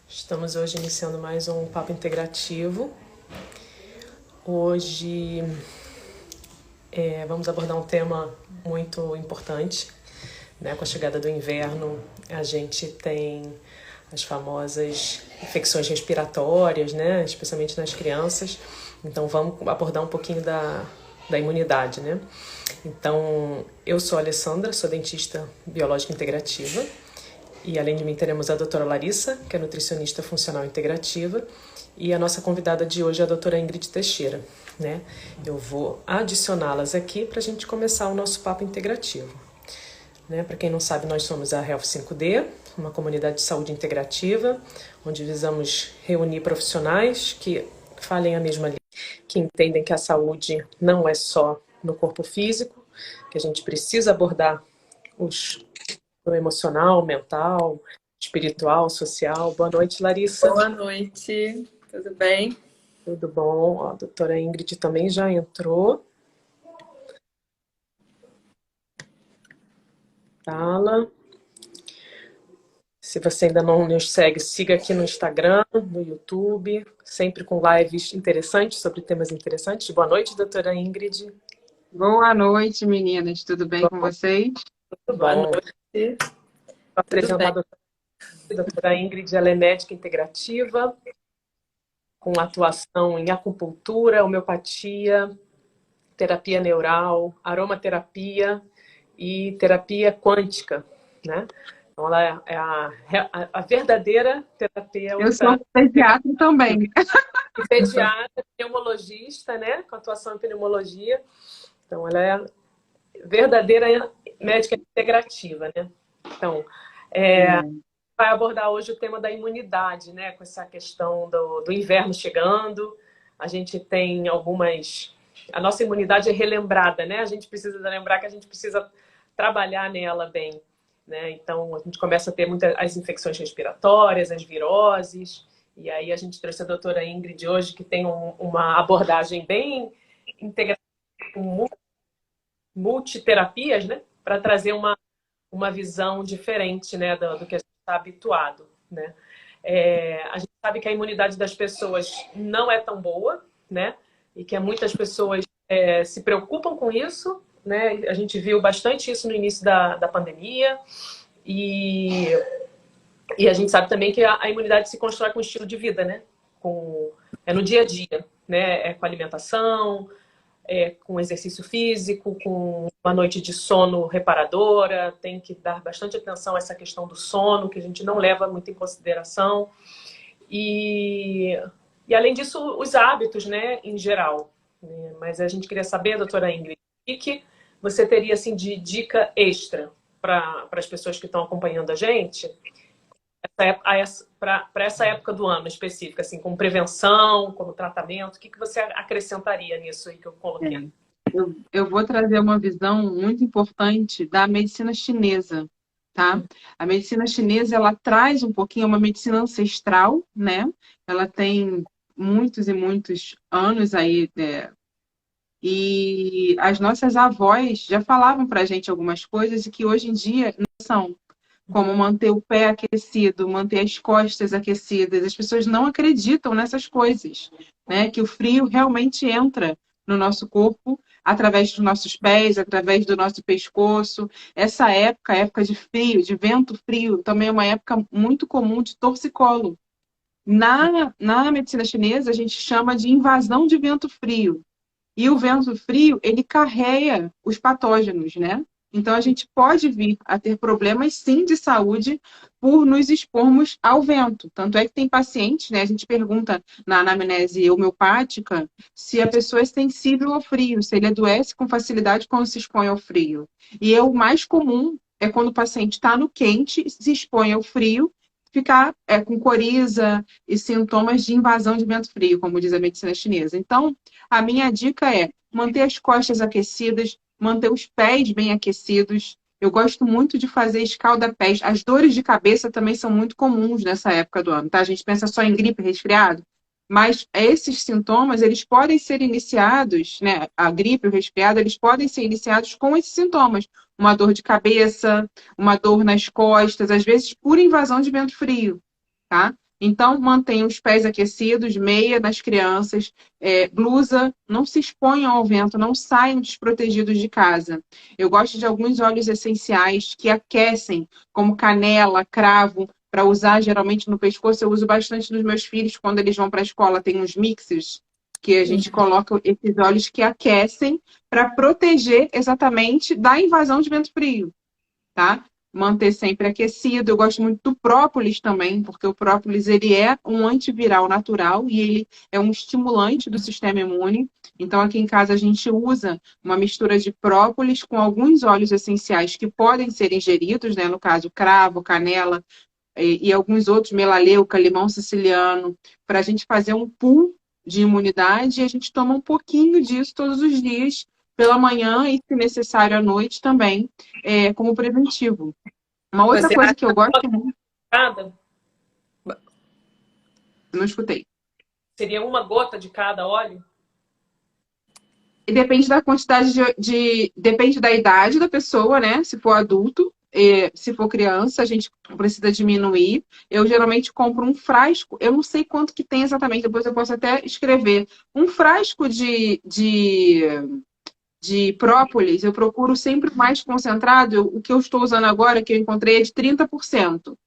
Estamos hoje iniciando mais um papo integrativo. Hoje vamos abordar um tema muito importante, né? Com a chegada do inverno, a gente tem as famosas infecções respiratórias, né? Especialmente nas crianças. Então vamos abordar um pouquinho da imunidade, né? Então, eu sou a Alessandra, sou dentista biológica integrativa. E além de mim teremos a doutora Larissa, que é nutricionista funcional integrativa, e a nossa convidada de hoje é a doutora Ingrid Teixeira, né? Eu vou adicioná-las aqui para a gente começar o nosso papo integrativo. Né? Para quem não sabe, nós somos a Health 5D, uma comunidade de saúde integrativa, onde visamos reunir profissionais que falem a mesma língua, que entendem que a saúde não é só no corpo físico, que a gente precisa abordar o emocional, mental, espiritual, social. Boa noite, Larissa. Boa noite, tudo bem? Tudo bom? Ó, a doutora Ingrid também já entrou. Fala. Se você ainda não nos segue, siga aqui no Instagram, no YouTube, sempre com lives interessantes sobre temas interessantes. Boa noite, doutora Ingrid. Boa noite, meninas. Tudo bem com vocês? Tudo Boa bom. noite. Vou apresentar a doutora Ingrid, ela é médica integrativa, com atuação em acupuntura, homeopatia, terapia neural, aromaterapia e terapia quântica, né? Então, ela é a verdadeira terapeuta. Eu sou pediatra também. Pediatra, pneumologista, né? Com atuação em pneumologia. Então, ela é a verdadeira médica integrativa, né? Então, vai abordar hoje o tema da imunidade, né? Com essa questão do inverno chegando. A gente tem algumas... A nossa imunidade é relembrada, né? A gente precisa lembrar que a gente precisa trabalhar nela bem, né? Então, a gente começa a ter muitas as infecções respiratórias, as viroses. E aí a gente trouxe a doutora Ingrid hoje, que tem uma abordagem bem integrativa, com multiterapias, né? Para trazer uma visão diferente, né? Do que a gente está habituado, né? A gente sabe que a imunidade das pessoas não é tão boa, né? E que muitas pessoas se preocupam com isso, né? A gente viu bastante isso no início da pandemia e a gente sabe também que a imunidade se constrói com o estilo de vida, né? No dia a dia, né? Com alimentação, com exercício físico, com uma noite de sono reparadora. Tem que dar bastante atenção a essa questão do sono, que a gente não leva muito em consideração. E além disso, os hábitos, né, em geral. Mas a gente queria saber, doutora Ingrid, o que você teria assim, de dica extra para as pessoas que estão acompanhando a gente para essa época do ano específica, assim, como prevenção, como tratamento? O que você acrescentaria nisso aí que eu coloquei? Eu vou trazer uma visão muito importante da medicina chinesa, tá? A medicina chinesa, ela traz um pouquinho uma medicina ancestral, né? Ela tem muitos e muitos anos aí, e as nossas avós já falavam pra gente algumas coisas e que hoje em dia não são. Como manter o pé aquecido, manter as costas aquecidas. As pessoas não acreditam nessas coisas, né? Que o frio realmente entra no nosso corpo através dos nossos pés, através do nosso pescoço. Essa época, época de frio, de vento frio, também é uma época muito comum de torcicolo. Na medicina chinesa, a gente chama de invasão de vento frio. E o vento frio, ele carrega os patógenos, né? Então, a gente pode vir a ter problemas, sim, de saúde por nos expormos ao vento. Tanto é que tem pacientes, né? A gente pergunta na anamnese homeopática se a pessoa é sensível ao frio, se ele adoece com facilidade quando se expõe ao frio. E o mais comum é quando o paciente está no quente, se expõe ao frio, ficar com coriza e sintomas de invasão de vento frio, como diz a medicina chinesa. Então, a minha dica é manter as costas aquecidas, manter os pés bem aquecidos. Eu gosto muito de fazer escalda-pés. As dores de cabeça também são muito comuns nessa época do ano, tá? A gente pensa só em gripe, resfriado. Mas esses sintomas, eles podem ser iniciados, né? A gripe, o resfriado, eles podem ser iniciados com esses sintomas. Uma dor de cabeça, uma dor nas costas, às vezes por invasão de vento frio, tá? Então, mantenha os pés aquecidos, meia nas crianças, blusa, não se exponham ao vento, não saiam desprotegidos de casa. Eu gosto de alguns óleos essenciais que aquecem, como canela, cravo, para usar geralmente no pescoço. Eu uso bastante nos meus filhos quando eles vão para a escola. Tem uns mixes que a gente coloca esses óleos que aquecem para proteger exatamente da invasão de vento frio, tá? Manter sempre aquecido. Eu gosto muito do própolis também, porque o própolis ele é um antiviral natural e ele é um estimulante do sistema imune. Então, aqui em casa a gente usa uma mistura de própolis com alguns óleos essenciais que podem ser ingeridos, né? No caso, cravo, canela e alguns outros, melaleuca, limão siciliano, para a gente fazer um pool de imunidade e a gente toma um pouquinho disso todos os dias, pela manhã e, se necessário, à noite também, como preventivo. Uma outra Você coisa acha que eu gosto muito, cada? eu não escutei. Seria uma gota de cada óleo? E depende da quantidade depende da idade da pessoa, né? Se for adulto, se for criança, a gente precisa diminuir. Eu geralmente compro um frasco, eu não sei quanto que tem exatamente, depois eu posso até escrever. Um frasco de própolis, eu procuro sempre mais concentrado. O que eu estou usando agora, que eu encontrei, é de 30%.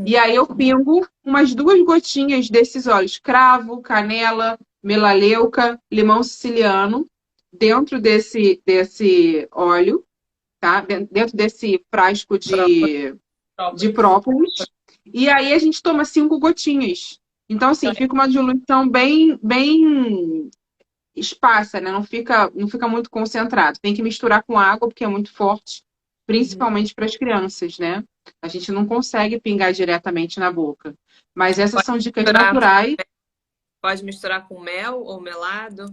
E aí eu pingo umas 2 gotinhas desses óleos, cravo, canela, melaleuca, limão siciliano, dentro desse óleo, tá? Dentro desse frasco de própolis. E aí a gente toma 5 gotinhas. Então, assim, fica uma diluição bem esparsa, né? Não fica muito concentrado. Tem que misturar com água, porque é muito forte, principalmente para as crianças, né? A gente não consegue pingar diretamente na boca. Mas essas são dicas naturais. Pode misturar com mel ou melado?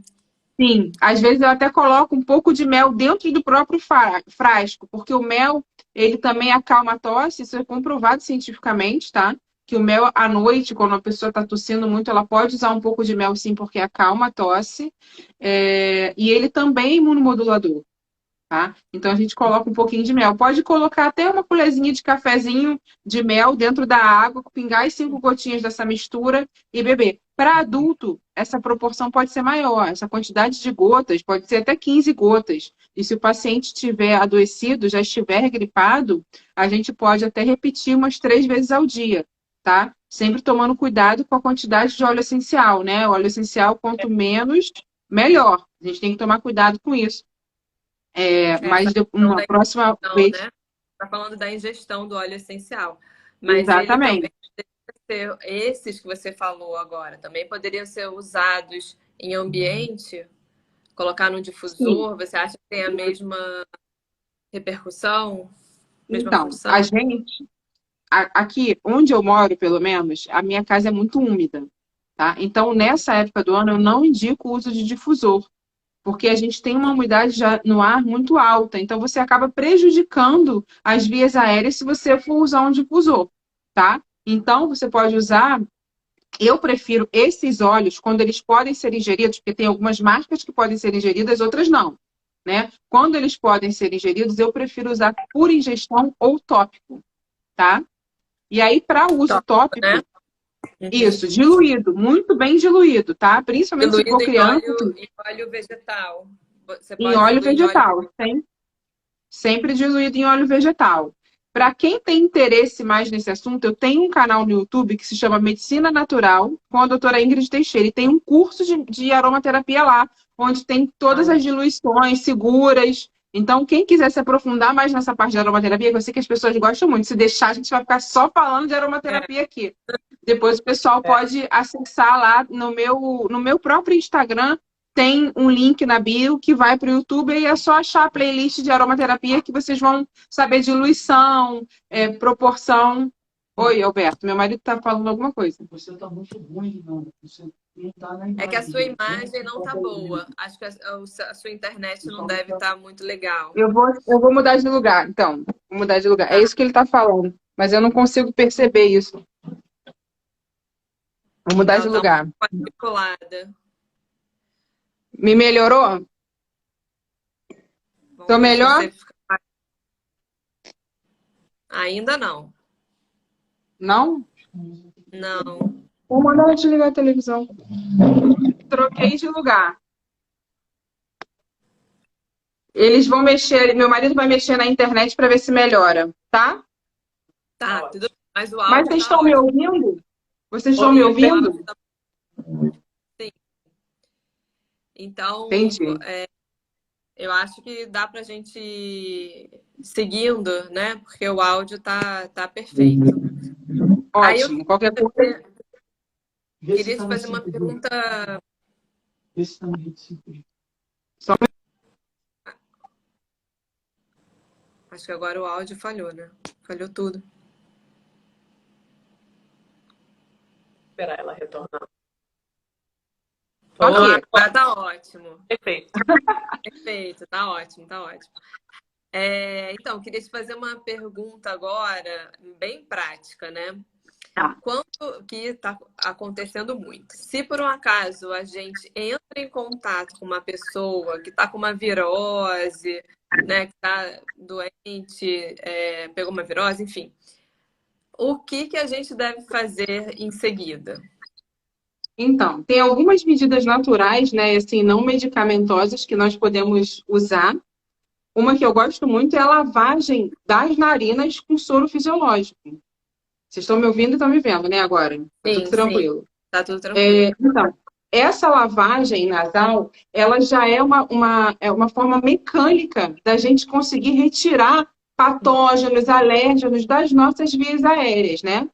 Sim, às vezes eu até coloco um pouco de mel dentro do próprio frasco, porque o mel, ele também acalma a tosse, isso é comprovado cientificamente, tá? Que o mel, à noite, quando a pessoa está tossindo muito, ela pode usar um pouco de mel, sim, porque acalma a tosse. E ele também é imunomodulador, tá? Então a gente coloca um pouquinho de mel. Pode colocar até uma colherzinha de cafezinho de mel dentro da água, pingar as 5 gotinhas dessa mistura e beber. Para adulto, essa proporção pode ser maior. Essa quantidade de gotas pode ser até 15 gotas. E se o paciente estiver adoecido, já estiver gripado, a gente pode até repetir umas 3 vezes ao dia, tá? Sempre tomando cuidado com a quantidade de óleo essencial, né? O óleo essencial, quanto menos, melhor. A gente tem que tomar cuidado com isso. Mas uma próxima vez. Né? Tá falando da ingestão do óleo essencial. Mas exatamente. Esses que você falou agora também poderiam ser usados em ambiente, colocar no difusor. Sim. Você acha que tem a mesma repercussão? Então, a gente, aqui onde eu moro, pelo menos, a minha casa é muito úmida, tá? Então, nessa época do ano, eu não indico o uso de difusor, porque a gente tem uma umidade já no ar muito alta, então você acaba prejudicando as vias aéreas se você for usar um difusor, tá? Então, você pode usar. Eu prefiro esses óleos quando eles podem ser ingeridos, porque tem algumas marcas que podem ser ingeridas, outras não, né? Quando eles podem ser ingeridos, eu prefiro usar por ingestão ou tópico, tá? E aí, para uso tópico, né? Isso, diluído, muito bem diluído, tá? Principalmente diluído se for criança. Em óleo vegetal. Você pode em óleo vegetal, sempre diluído em óleo vegetal. Para quem tem interesse mais nesse assunto, eu tenho um canal no YouTube que se chama Medicina Natural, com a doutora Ingrid Teixeira. E tem um curso de aromaterapia lá, onde tem todas as diluições seguras. Então, quem quiser se aprofundar mais nessa parte de aromaterapia, que eu sei que as pessoas gostam muito, se deixar, a gente vai ficar só falando de aromaterapia aqui. Depois o pessoal pode acessar lá no meu próprio Instagram. Tem um link na bio que vai para o YouTube e é só achar a playlist de aromaterapia que vocês vão saber diluição, proporção. Oi, Alberto, meu marido está falando alguma coisa. Você está muito ruim, não. Você não tá na imagem. É que a sua imagem não está boa. Acho que a sua internet não deve estar muito legal. Eu vou mudar de lugar, então. Vou mudar de lugar. É isso que ele está falando. Mas eu não consigo perceber isso. Vou mudar de Ela tá um lugar. pouco articulada. Me melhorou? Vamos Tô ver se melhor? você fica... Ainda não. Não? Não. Vou mandar ela desligar a televisão. Troquei de lugar. Eles vão mexer, meu marido vai mexer na internet para ver se melhora, tá? Tá, Tá tudo ótimo. bem. Mas o Mas áudio vocês tá estão me ótimo. ouvindo? Vocês estão me Ouvindo bem. ouvindo? Sim. Então, Entendi. eu acho que dá pra gente ir seguindo, né? Porque o áudio tá perfeito. Aí eu Ótimo. Qualquer coisa. Vê se queria tá te no fazer uma 5G. pergunta. Vê se tá no rede 5G. Acho que agora o áudio falhou, né? Falhou tudo. Esperar ela retornar. Ok. Oi, Agora tá ótimo. perfeito. Perfeito, tá ótimo, tá ótimo. Então, queria te fazer uma pergunta agora, bem prática, né? Tá. Quanto que está acontecendo muito? Se por um acaso a gente entra em contato com uma pessoa que está com uma virose, né, que está doente, pegou uma virose, enfim, o que a gente deve fazer em seguida? Então, tem algumas medidas naturais, né, assim, não medicamentosas que nós podemos usar. Uma que eu gosto muito é a lavagem das narinas com soro fisiológico. Vocês estão me ouvindo e estão me vendo, né, agora? Tá tudo Sim, sim, tranquilo. tá tudo tranquilo. Então, essa lavagem nasal, ela já é uma forma mecânica da gente conseguir retirar patógenos, alérgenos das nossas vias aéreas, né?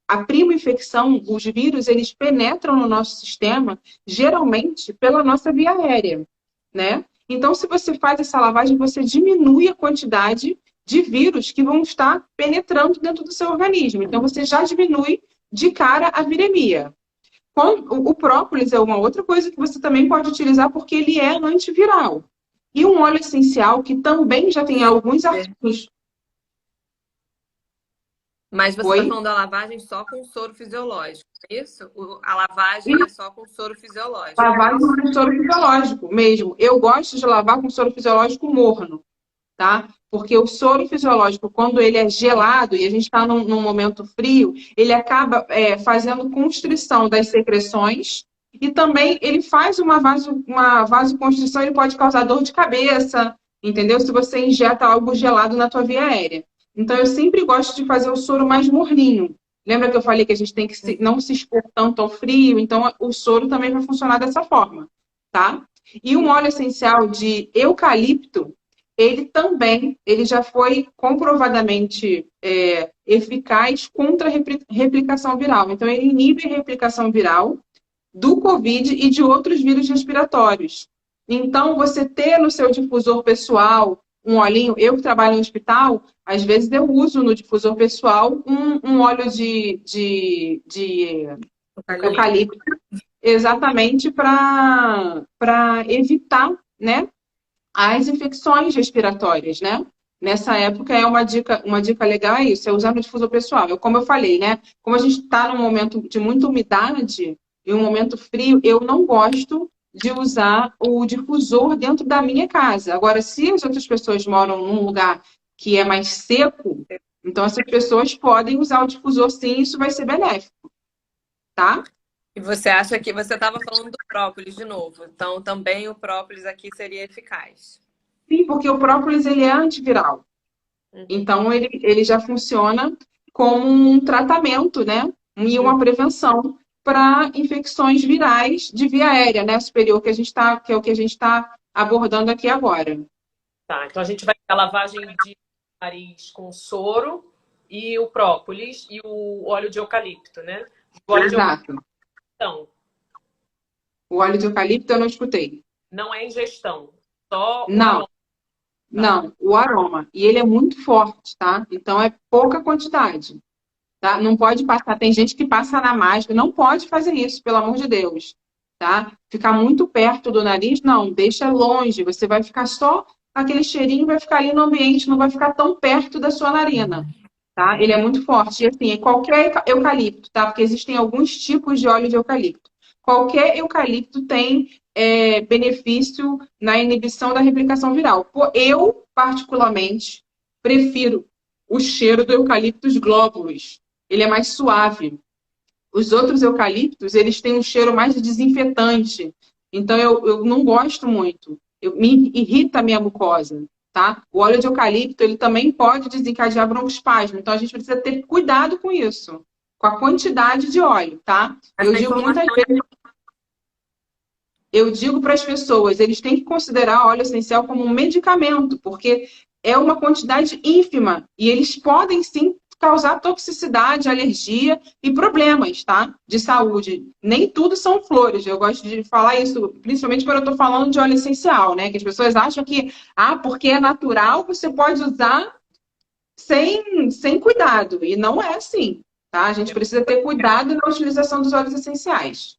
A prima infecção, os vírus, eles penetram no nosso sistema, geralmente pela nossa via aérea, né? Então, se você faz essa lavagem, você diminui a quantidade de vírus que vão estar penetrando dentro do seu organismo. Então, você já diminui de cara a viremia. O própolis é uma outra coisa que você também pode utilizar porque ele é antiviral. E um óleo essencial que também já tem alguns artigos. Mas você está Oi? falando da lavagem só com soro fisiológico, é isso? A lavagem é só com soro fisiológico, é Lavar isso? com soro fisiológico mesmo. Eu gosto de lavar com soro fisiológico morno, tá? Porque o soro fisiológico, quando ele é gelado e a gente está num momento frio, ele acaba fazendo constrição das secreções e também ele faz uma vasoconstrição, ele pode causar dor de cabeça, entendeu? Se você injeta algo gelado na tua via aérea. Então, eu sempre gosto de fazer o soro mais morninho. Lembra que eu falei que a gente tem que não se expor tanto ao frio? Então, o soro também vai funcionar dessa forma, tá? E um óleo essencial de eucalipto, ele já foi comprovadamente eficaz contra a replicação viral. Então, ele inibe a replicação viral do Covid e de outros vírus respiratórios. Então, você ter no seu difusor pessoal um olhinho, eu que trabalho no hospital, às vezes eu uso no difusor pessoal um óleo de eucalipto, exatamente para evitar, né, as infecções respiratórias, né? Nessa época é uma dica legal é isso, é usar no difusor pessoal. Como eu falei, né? Como a gente está num momento de muita umidade e um momento frio, eu não gosto de usar o difusor dentro da minha casa. Agora, se as outras pessoas moram num lugar que é mais seco, então essas pessoas podem usar o difusor sim, isso vai ser benéfico, tá? E você acha que você estava falando do própolis de novo, então também o própolis aqui seria eficaz. Sim, porque o própolis ele é antiviral. Então ele já funciona como um tratamento, né? E uma prevenção para infecções virais de via aérea, né? Superior, que é o que a gente está abordando aqui agora. Tá, então a gente vai ter a lavagem de nariz com soro e o própolis e o óleo de eucalipto, né? O óleo de Exato. ingestão O óleo de eucalipto eu não escutei. não é ingestão, só o Não, aroma. não, o aroma. E ele é muito forte, tá? Então é pouca quantidade, tá? Não pode passar. Tem gente que passa na máscara. Não pode fazer isso, pelo amor de Deus, tá? Ficar muito perto do nariz, não. Deixa longe. Você vai ficar só aquele cheirinho, vai ficar ali no ambiente, não vai ficar tão perto da sua narina, tá? Ele é muito forte. E assim, qualquer eucalipto, tá? Porque existem alguns tipos de óleo de eucalipto. Qualquer eucalipto tem benefício na inibição da replicação viral. Eu, particularmente, prefiro o cheiro do eucaliptus globulus. Ele é mais suave. Os outros eucaliptos, eles têm um cheiro mais desinfetante. Então, eu não gosto muito. Me irrita a minha mucosa, tá? O óleo de eucalipto, ele também pode desencadear broncoespasmo. Então, a gente precisa ter cuidado com isso, com a quantidade de óleo, tá? Eu digo muitas vezes, eu digo para as pessoas, eles têm que considerar óleo essencial como um medicamento, porque é uma quantidade ínfima e eles podem sim causar toxicidade, alergia e problemas, tá? De saúde. Nem tudo são flores. Eu gosto de falar isso, principalmente quando eu estou falando de óleo essencial, né? Que as pessoas acham que, porque é natural, você pode usar sem cuidado. E não é assim, tá? A gente precisa ter cuidado na utilização dos óleos essenciais.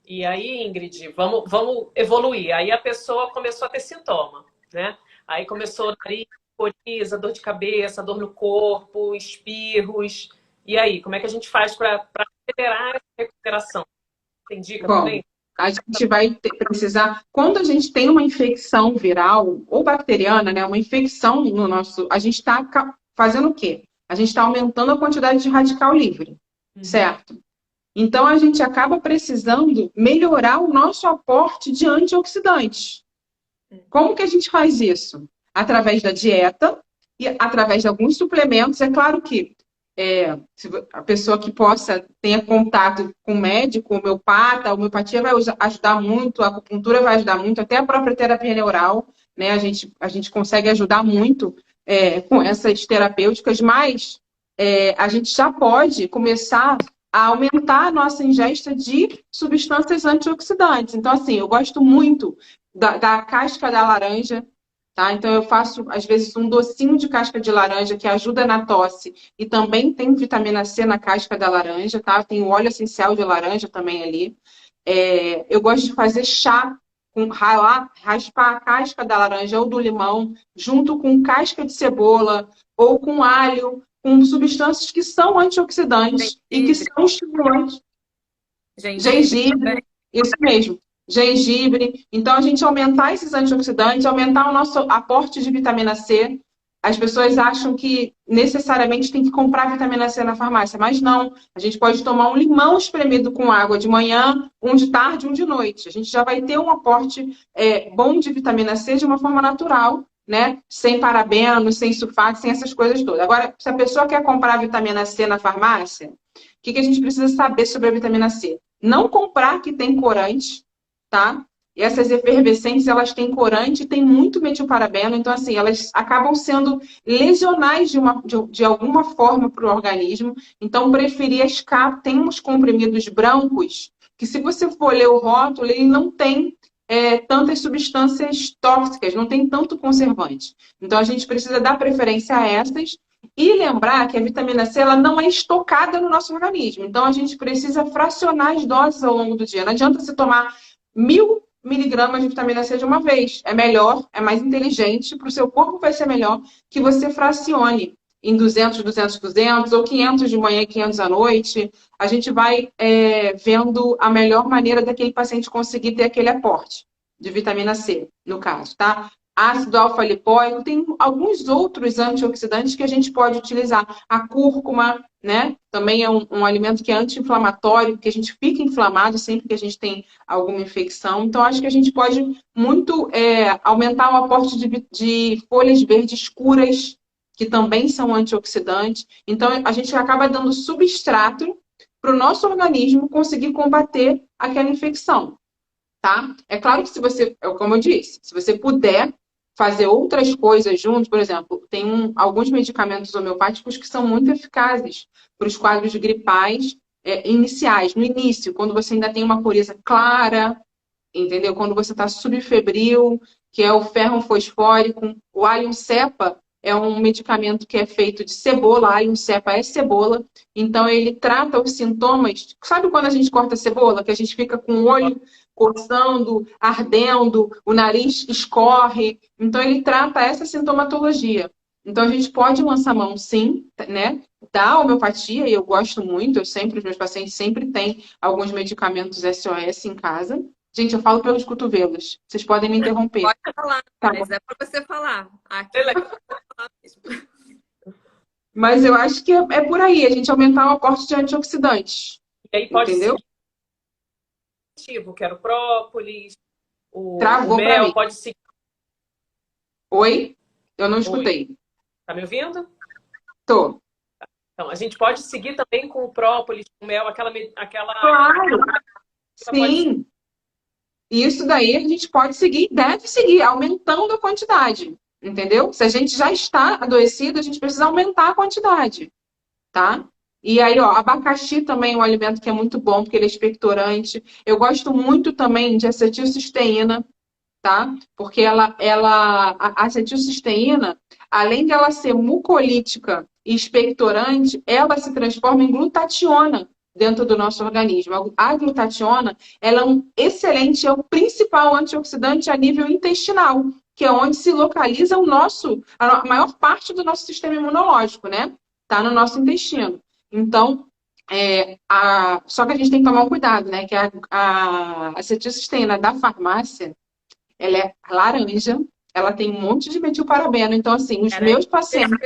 E aí, Ingrid, vamos evoluir. Aí a pessoa começou a ter sintoma, né? Aí começou nariz, coriza, dor de cabeça, dor no corpo, espirros. E aí, como é que a gente faz para acelerar essa recuperação? Tem dica também? A gente vai precisar... Quando a gente tem uma infecção viral ou bacteriana, né? Uma infecção no nosso... A gente está fazendo o quê? A gente está aumentando a quantidade de radical livre, certo? Então, a gente acaba precisando melhorar o nosso aporte de antioxidantes. Como que a gente faz isso? Através da dieta e através de alguns suplementos. É claro que se a pessoa que tenha contato com médico, homeopata, a homeopatia vai ajudar muito, a acupuntura vai ajudar muito, até a própria terapia neural, né? A gente consegue ajudar muito com essas terapêuticas, mas a gente já pode começar a aumentar a nossa ingesta de substâncias antioxidantes. Então, assim, eu gosto muito da casca da laranja, tá? Então, eu faço, às vezes, um docinho de casca de laranja que ajuda na tosse e também tem vitamina C na casca da laranja, tá? Tem o óleo essencial de laranja também ali. Eu gosto de fazer chá, raspar a casca da laranja ou do limão, junto com casca de cebola ou com alho, com substâncias que são antioxidantes e que são estimulantes. Gengibre, isso mesmo. Gengibre. Então, a gente aumentar esses antioxidantes, aumentar o nosso aporte de vitamina C. As pessoas acham que necessariamente tem que comprar vitamina C na farmácia, mas não. A gente pode tomar um limão espremido com água de manhã, um de tarde, um de noite. A gente já vai ter um aporte bom de vitamina C de uma forma natural, né? Sem parabenos, sem sulfato, sem essas coisas todas. Agora, se a pessoa quer comprar vitamina C na farmácia, o que a gente precisa saber sobre a vitamina C? Não comprar que tem corante, tá? E essas efervescentes, elas têm corante e tem muito metilparabeno, então, assim, elas acabam sendo lesionais de alguma forma para o organismo. Então, preferir as capas. Tem uns comprimidos brancos que, se você for ler o rótulo, ele não tem tantas substâncias tóxicas, não tem tanto conservante. Então, a gente precisa dar preferência a essas e lembrar que a vitamina C ela não é estocada no nosso organismo. Então, a gente precisa fracionar as doses ao longo do dia. Não adianta você tomar 1000 miligramas de vitamina C de uma vez. É melhor, é mais inteligente, para o seu corpo vai ser melhor que você fracione em 200, 200, 200, ou 500 de manhã e 500 à noite. A gente vai vendo a melhor maneira daquele paciente conseguir ter aquele aporte de vitamina C, no caso, tá? Ácido alfa-lipoico, tem alguns outros antioxidantes que a gente pode utilizar. A cúrcuma, né? Também é um alimento que é anti-inflamatório, porque a gente fica inflamado sempre que a gente tem alguma infecção. Então, acho que a gente pode muito aumentar o aporte de folhas verdes escuras, que também são antioxidantes. Então, a gente acaba dando substrato para o nosso organismo conseguir combater aquela infecção, tá? É claro que se você, como eu disse, se você puder fazer outras coisas juntos, por exemplo, tem alguns medicamentos homeopáticos que são muito eficazes para os quadros gripais iniciais, no início, quando você ainda tem uma coriza clara, entendeu? Quando você está subfebril, que é o ferro fosfórico, o allium cepa é um medicamento que é feito de cebola, alho cepa é cebola, então ele trata os sintomas. Sabe quando a gente corta a cebola, que a gente fica com o olho coçando, ardendo, o nariz escorre? Então ele trata essa sintomatologia. Então, a gente pode lançar mão, sim, né? Da homeopatia, e eu gosto muito, os meus pacientes sempre têm alguns medicamentos SOS em casa. Gente, eu falo pelos cotovelos. Vocês podem me interromper. Pode falar, Tá bom. mas é para você falar. Aqui é pra falar mesmo. Mas eu acho que é por aí, a gente aumentar o aporte de antioxidantes. E aí pode Entendeu? ser que era o própolis, o Travou pra mel, mim. pode seguir. Oi? Eu não Oi, escutei. tá me ouvindo? Tô. Então, a gente pode seguir também com o própolis, com o mel, aquela Claro, pode ser. sim. Isso daí a gente pode seguir, deve seguir, aumentando a quantidade. Entendeu? Se a gente já está adoecido, a gente precisa aumentar a quantidade. Tá? E aí, ó, abacaxi também é um alimento que é muito bom, porque ele é expectorante. Eu gosto muito também de acetilcisteína, tá? Porque a acetilcisteína, além de ela ser mucolítica e expectorante, ela se transforma em glutationa dentro do nosso organismo. A glutationa, ela é um excelente, é o principal antioxidante a nível intestinal, que é onde se localiza a maior parte do nosso sistema imunológico, né? Tá no nosso intestino. Então, só que a gente tem que tomar um cuidado, né? Que a acetilcisteína da farmácia, ela é laranja, ela tem um monte de metilparabeno. Então, assim, os Era meus isso que eu ia pacientes,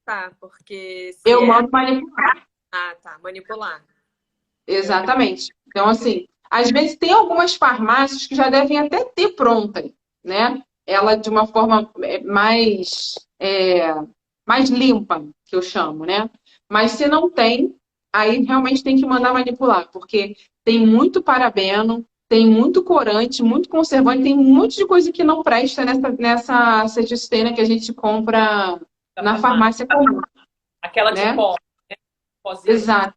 perguntar, porque se eu é. mando manipular. Ah, tá, manipular. Exatamente. Então, assim, às vezes tem algumas farmácias que já devem até ter pronta, né? Ela de uma forma mais limpa, que eu chamo, né? Mas se não tem, aí realmente tem que mandar manipular, porque tem muito parabeno, tem muito corante, muito conservante, tem um monte de coisa que não presta nessa acetilcisteína que a gente compra na farmácia comum, Aquela de né? pó, né? Pozinho. Exato.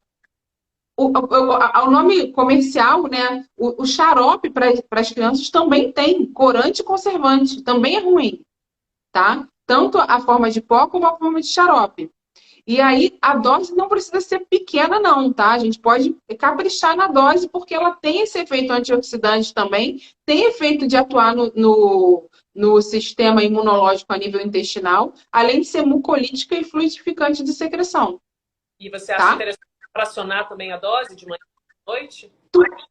O nome comercial, né? O xarope para as crianças também tem corante e conservante, também é ruim, tá? Tanto a forma de pó como a forma de xarope. E aí, a dose não precisa ser pequena, não, tá? A gente pode caprichar na dose, porque ela tem esse efeito antioxidante também, tem efeito de atuar no sistema imunológico a nível intestinal, além de ser mucolítica e fluidificante de secreção, E você acha tá? interessante fracionar também a dose de manhã e de noite?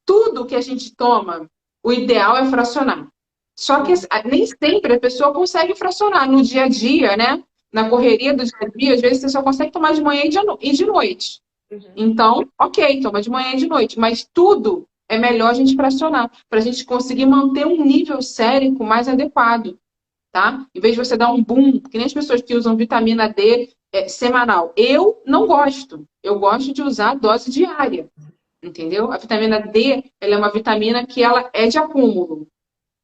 Tudo que a gente toma, o ideal é fracionar. Só que nem sempre a pessoa consegue fracionar no dia a dia, né? Na correria do dia a dia, às vezes você só consegue tomar de manhã e de noite. Uhum. Então, ok, toma de manhã e de noite, mas tudo é melhor a gente fracionar, para a gente conseguir manter um nível sérico mais adequado, tá? Em vez de você dar um boom, que nem as pessoas que usam vitamina D semanal. Eu não gosto. Eu gosto de usar a dose diária, entendeu? A vitamina D, ela é uma vitamina que ela é de acúmulo.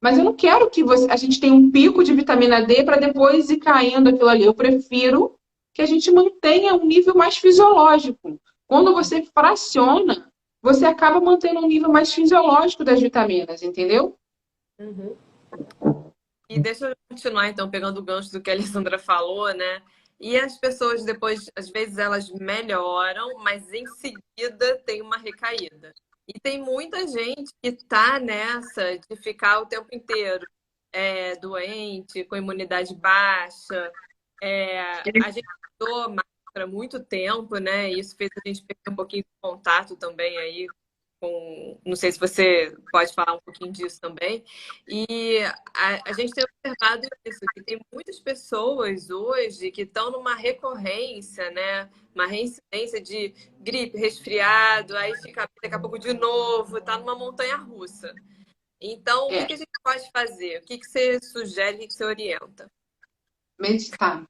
Mas eu não quero que a gente tenha um pico de vitamina D para depois ir caindo aquilo ali. Eu prefiro que a gente mantenha um nível mais fisiológico. Quando você fraciona, você acaba mantendo um nível mais fisiológico das vitaminas, entendeu? Uhum. E deixa eu continuar, então, pegando o gancho do que a Alessandra falou, né? E as pessoas depois, às vezes, elas melhoram, mas em seguida tem uma recaída. E tem muita gente que tá nessa de ficar o tempo inteiro doente, com imunidade baixa. A gente usou máscara há muito tempo, né? E isso fez a gente perder um pouquinho de contato também aí com... Não sei se você pode falar um pouquinho disso também. E a gente tem observado isso, que tem muitas pessoas hoje que estão numa recorrência, né? Uma reincidência de gripe, resfriado, aí fica daqui a pouco de novo, tá numa montanha russa. Então, o que a gente pode fazer? O que você sugere, o que você orienta? Meditar.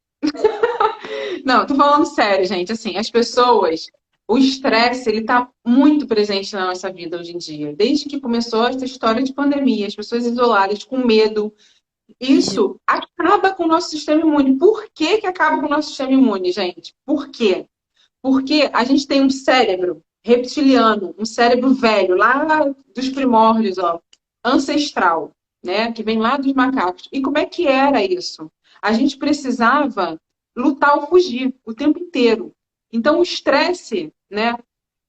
Não, tô falando sério, gente. Assim, as pessoas, o estresse, ele tá muito presente na nossa vida hoje em dia. Desde que começou essa história de pandemia, as pessoas isoladas, com medo. Isso acaba com o nosso sistema imune. Por que que acaba com o nosso sistema imune, gente? Por quê? Porque a gente tem um cérebro reptiliano, um cérebro velho, lá dos primórdios, ó, ancestral, né? Que vem lá dos macacos. E como é que era isso? A gente precisava lutar ou fugir o tempo inteiro. Então, o estresse, né?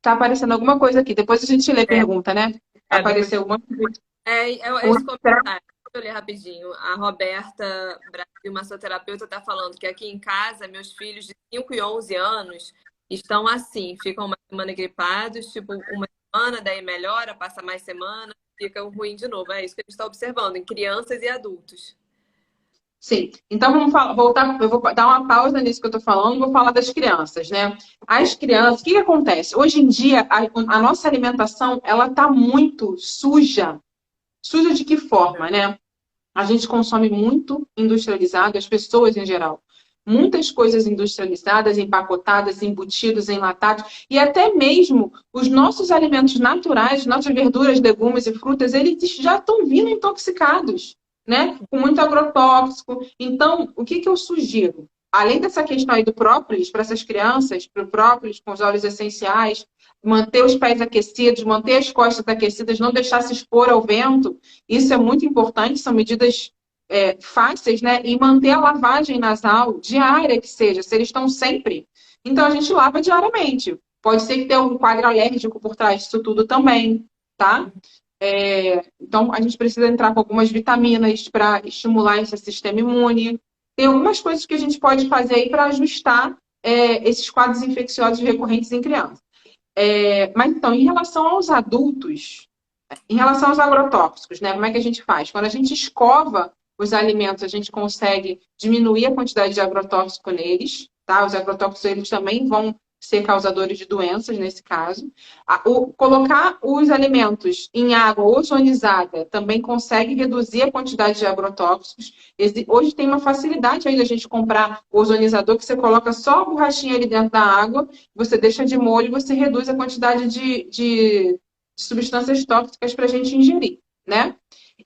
Tá aparecendo alguma coisa aqui. Depois a gente lê a pergunta, né? Apareceu alguma coisa. Esse comentário. eu ler rapidinho. A Roberta Brasil, massoterapeuta, está falando que aqui em casa, meus filhos de 5 e 11 anos estão assim, ficam uma semana gripados, tipo, uma semana, daí melhora, passa mais semana, fica ruim de novo. É isso que a gente está observando em crianças e adultos. Sim. Então vamos voltar, eu vou dar uma pausa nisso que eu estou falando, vou falar das crianças, né? As crianças, o que acontece? Hoje em dia, a nossa alimentação, ela está muito suja. Suja de que forma, né? A gente consome muito industrializado, as pessoas em geral. Muitas coisas industrializadas, empacotadas, embutidos, enlatados. E até mesmo os nossos alimentos naturais, nossas verduras, legumes e frutas, eles já estão vindo intoxicados, né? Com muito agrotóxico. Então, o que eu sugiro? Além dessa questão aí do própolis, para essas crianças, para o própolis com os óleos essenciais, manter os pés aquecidos, manter as costas aquecidas, não deixar se expor ao vento, isso é muito importante, são medidas fáceis, né? E manter a lavagem nasal diária que seja, se eles estão sempre. Então, a gente lava diariamente. Pode ser que tenha um quadro alérgico por trás disso tudo também, tá? Então, a gente precisa entrar com algumas vitaminas para estimular esse sistema imune. Tem algumas coisas que a gente pode fazer aí para ajustar esses quadros infecciosos recorrentes em crianças. Mas, então, em relação aos adultos, em relação aos agrotóxicos, né? Como é que a gente faz? Quando a gente escova os alimentos, a gente consegue diminuir a quantidade de agrotóxico neles, tá? Os agrotóxicos, eles também vão ser causadores de doenças, nesse caso. Colocar os alimentos em água ozonizada também consegue reduzir a quantidade de agrotóxicos. Hoje tem uma facilidade aí da gente comprar o ozonizador, que você coloca só a borrachinha ali dentro da água, você deixa de molho e você reduz a quantidade de substâncias tóxicas para a gente ingerir, né?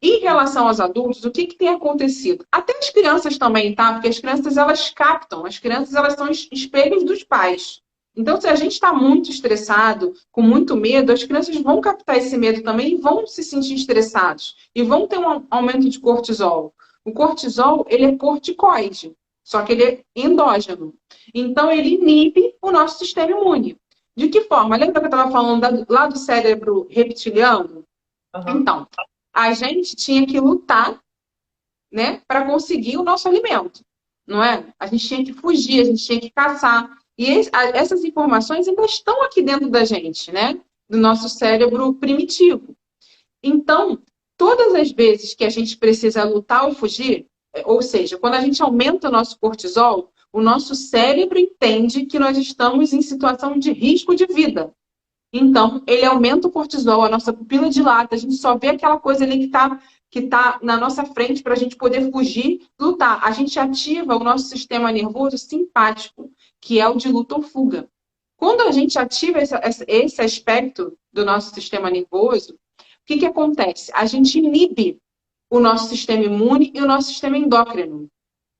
Em relação aos adultos, o que tem acontecido? Até as crianças também, tá? Porque as crianças, elas captam. As crianças, elas são espelhos dos pais. Então, se a gente está muito estressado, com muito medo, as crianças vão captar esse medo também e vão se sentir estressados. E vão ter um aumento de cortisol. O cortisol, ele é corticoide, só que ele é endógeno. Então, ele inibe o nosso sistema imune. De que forma? Lembra que eu estava falando lá do cérebro reptiliano? Uhum. Então, a gente tinha que lutar, né, para conseguir o nosso alimento, não é? A gente tinha que fugir, a gente tinha que caçar. E essas informações ainda estão aqui dentro da gente, né? Do nosso cérebro primitivo. Então, todas as vezes que a gente precisa lutar ou fugir, ou seja, quando a gente aumenta o nosso cortisol, o nosso cérebro entende que nós estamos em situação de risco de vida. Então, ele aumenta o cortisol, a nossa pupila dilata, a gente só vê aquela coisa ali que tá na nossa frente para a gente poder fugir, lutar. A gente ativa o nosso sistema nervoso simpático, que é o de luta ou fuga. Quando a gente ativa esse aspecto do nosso sistema nervoso, o que acontece? A gente inibe o nosso sistema imune e o nosso sistema endócrino.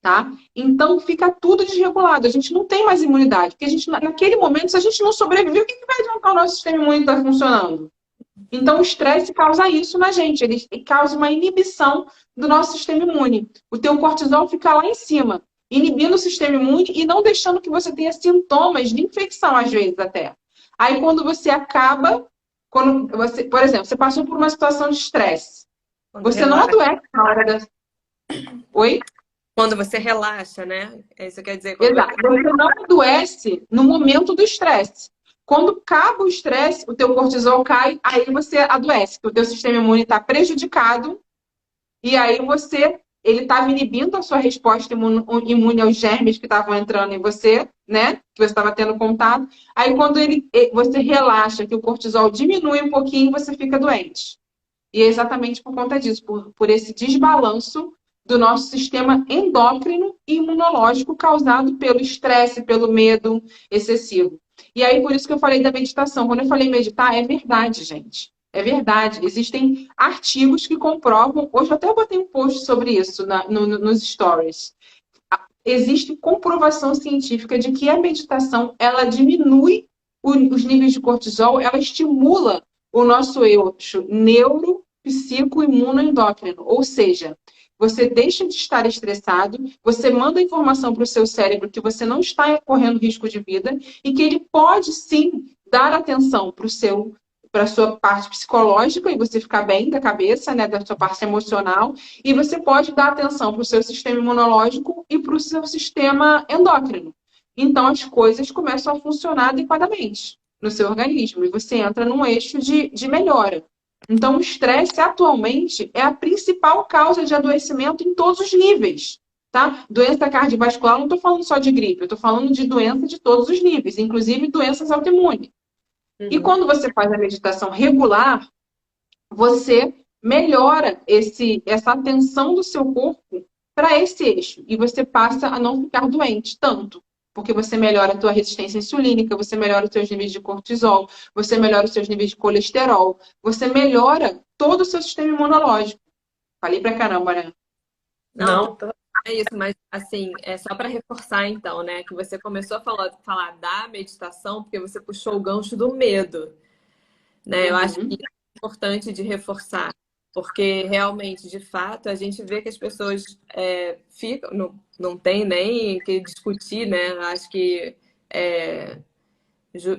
Tá? Então fica tudo desregulado, a gente não tem mais imunidade, porque a gente, naquele momento, se a gente não sobreviver, o que vai adiantar o nosso sistema imune estar funcionando? Então o estresse causa isso na gente, ele causa uma inibição do nosso sistema imune. O teu cortisol fica lá em cima, inibindo o sistema imune e não deixando que você tenha sintomas de infecção, às vezes até. Aí quando você acaba, por exemplo, você passou por uma situação de estresse, você não adoece na hora da... Oi? Quando você relaxa, né? Isso quer dizer... Exato. Você não adoece no momento do estresse. Quando acaba o estresse, o teu cortisol cai, aí você adoece, porque o teu sistema imune está prejudicado e aí ele estava inibindo a sua resposta imune aos germes que estavam entrando em você, né? Que você estava tendo contato. Aí quando você relaxa, que o cortisol diminui um pouquinho, você fica doente. E é exatamente por conta disso, por esse desbalanço do nosso sistema endócrino e imunológico causado pelo estresse, pelo medo excessivo. E aí, por isso que eu falei da meditação. Quando eu falei meditar, é verdade, gente. É verdade. Existem artigos que comprovam. Hoje eu até botei um post sobre isso nos stories. Existe comprovação científica de que a meditação, ela diminui os níveis de cortisol, ela estimula o nosso eixo neuro, psico, imunoendócrino. Ou seja, você deixa de estar estressado, você manda informação para o seu cérebro que você não está correndo risco de vida e que ele pode sim dar atenção para o seu para a sua parte psicológica e você ficar bem da cabeça, né, da sua parte emocional, e você pode dar atenção para o seu sistema imunológico e para o seu sistema endócrino. Então, as coisas começam a funcionar adequadamente no seu organismo e você entra num eixo de melhora. Então, o estresse, atualmente, é a principal causa de adoecimento em todos os níveis, tá? Doença cardiovascular, não estou falando só de gripe, eu estou falando de doença de todos os níveis, inclusive doenças autoimunes. E quando você faz a meditação regular, você melhora essa atenção do seu corpo para esse eixo. E você passa a não ficar doente tanto. Porque você melhora a tua resistência insulínica, você melhora os seus níveis de cortisol, você melhora os seus níveis de colesterol, você melhora todo o seu sistema imunológico. Falei pra caramba, né? Não, é isso, mas assim, é só para reforçar então, né? Que você começou a falar da meditação porque você puxou o gancho do medo, né? Eu acho que é importante de reforçar, porque realmente, de fato, a gente vê que as pessoas ficam, não tem nem que discutir, né? Acho que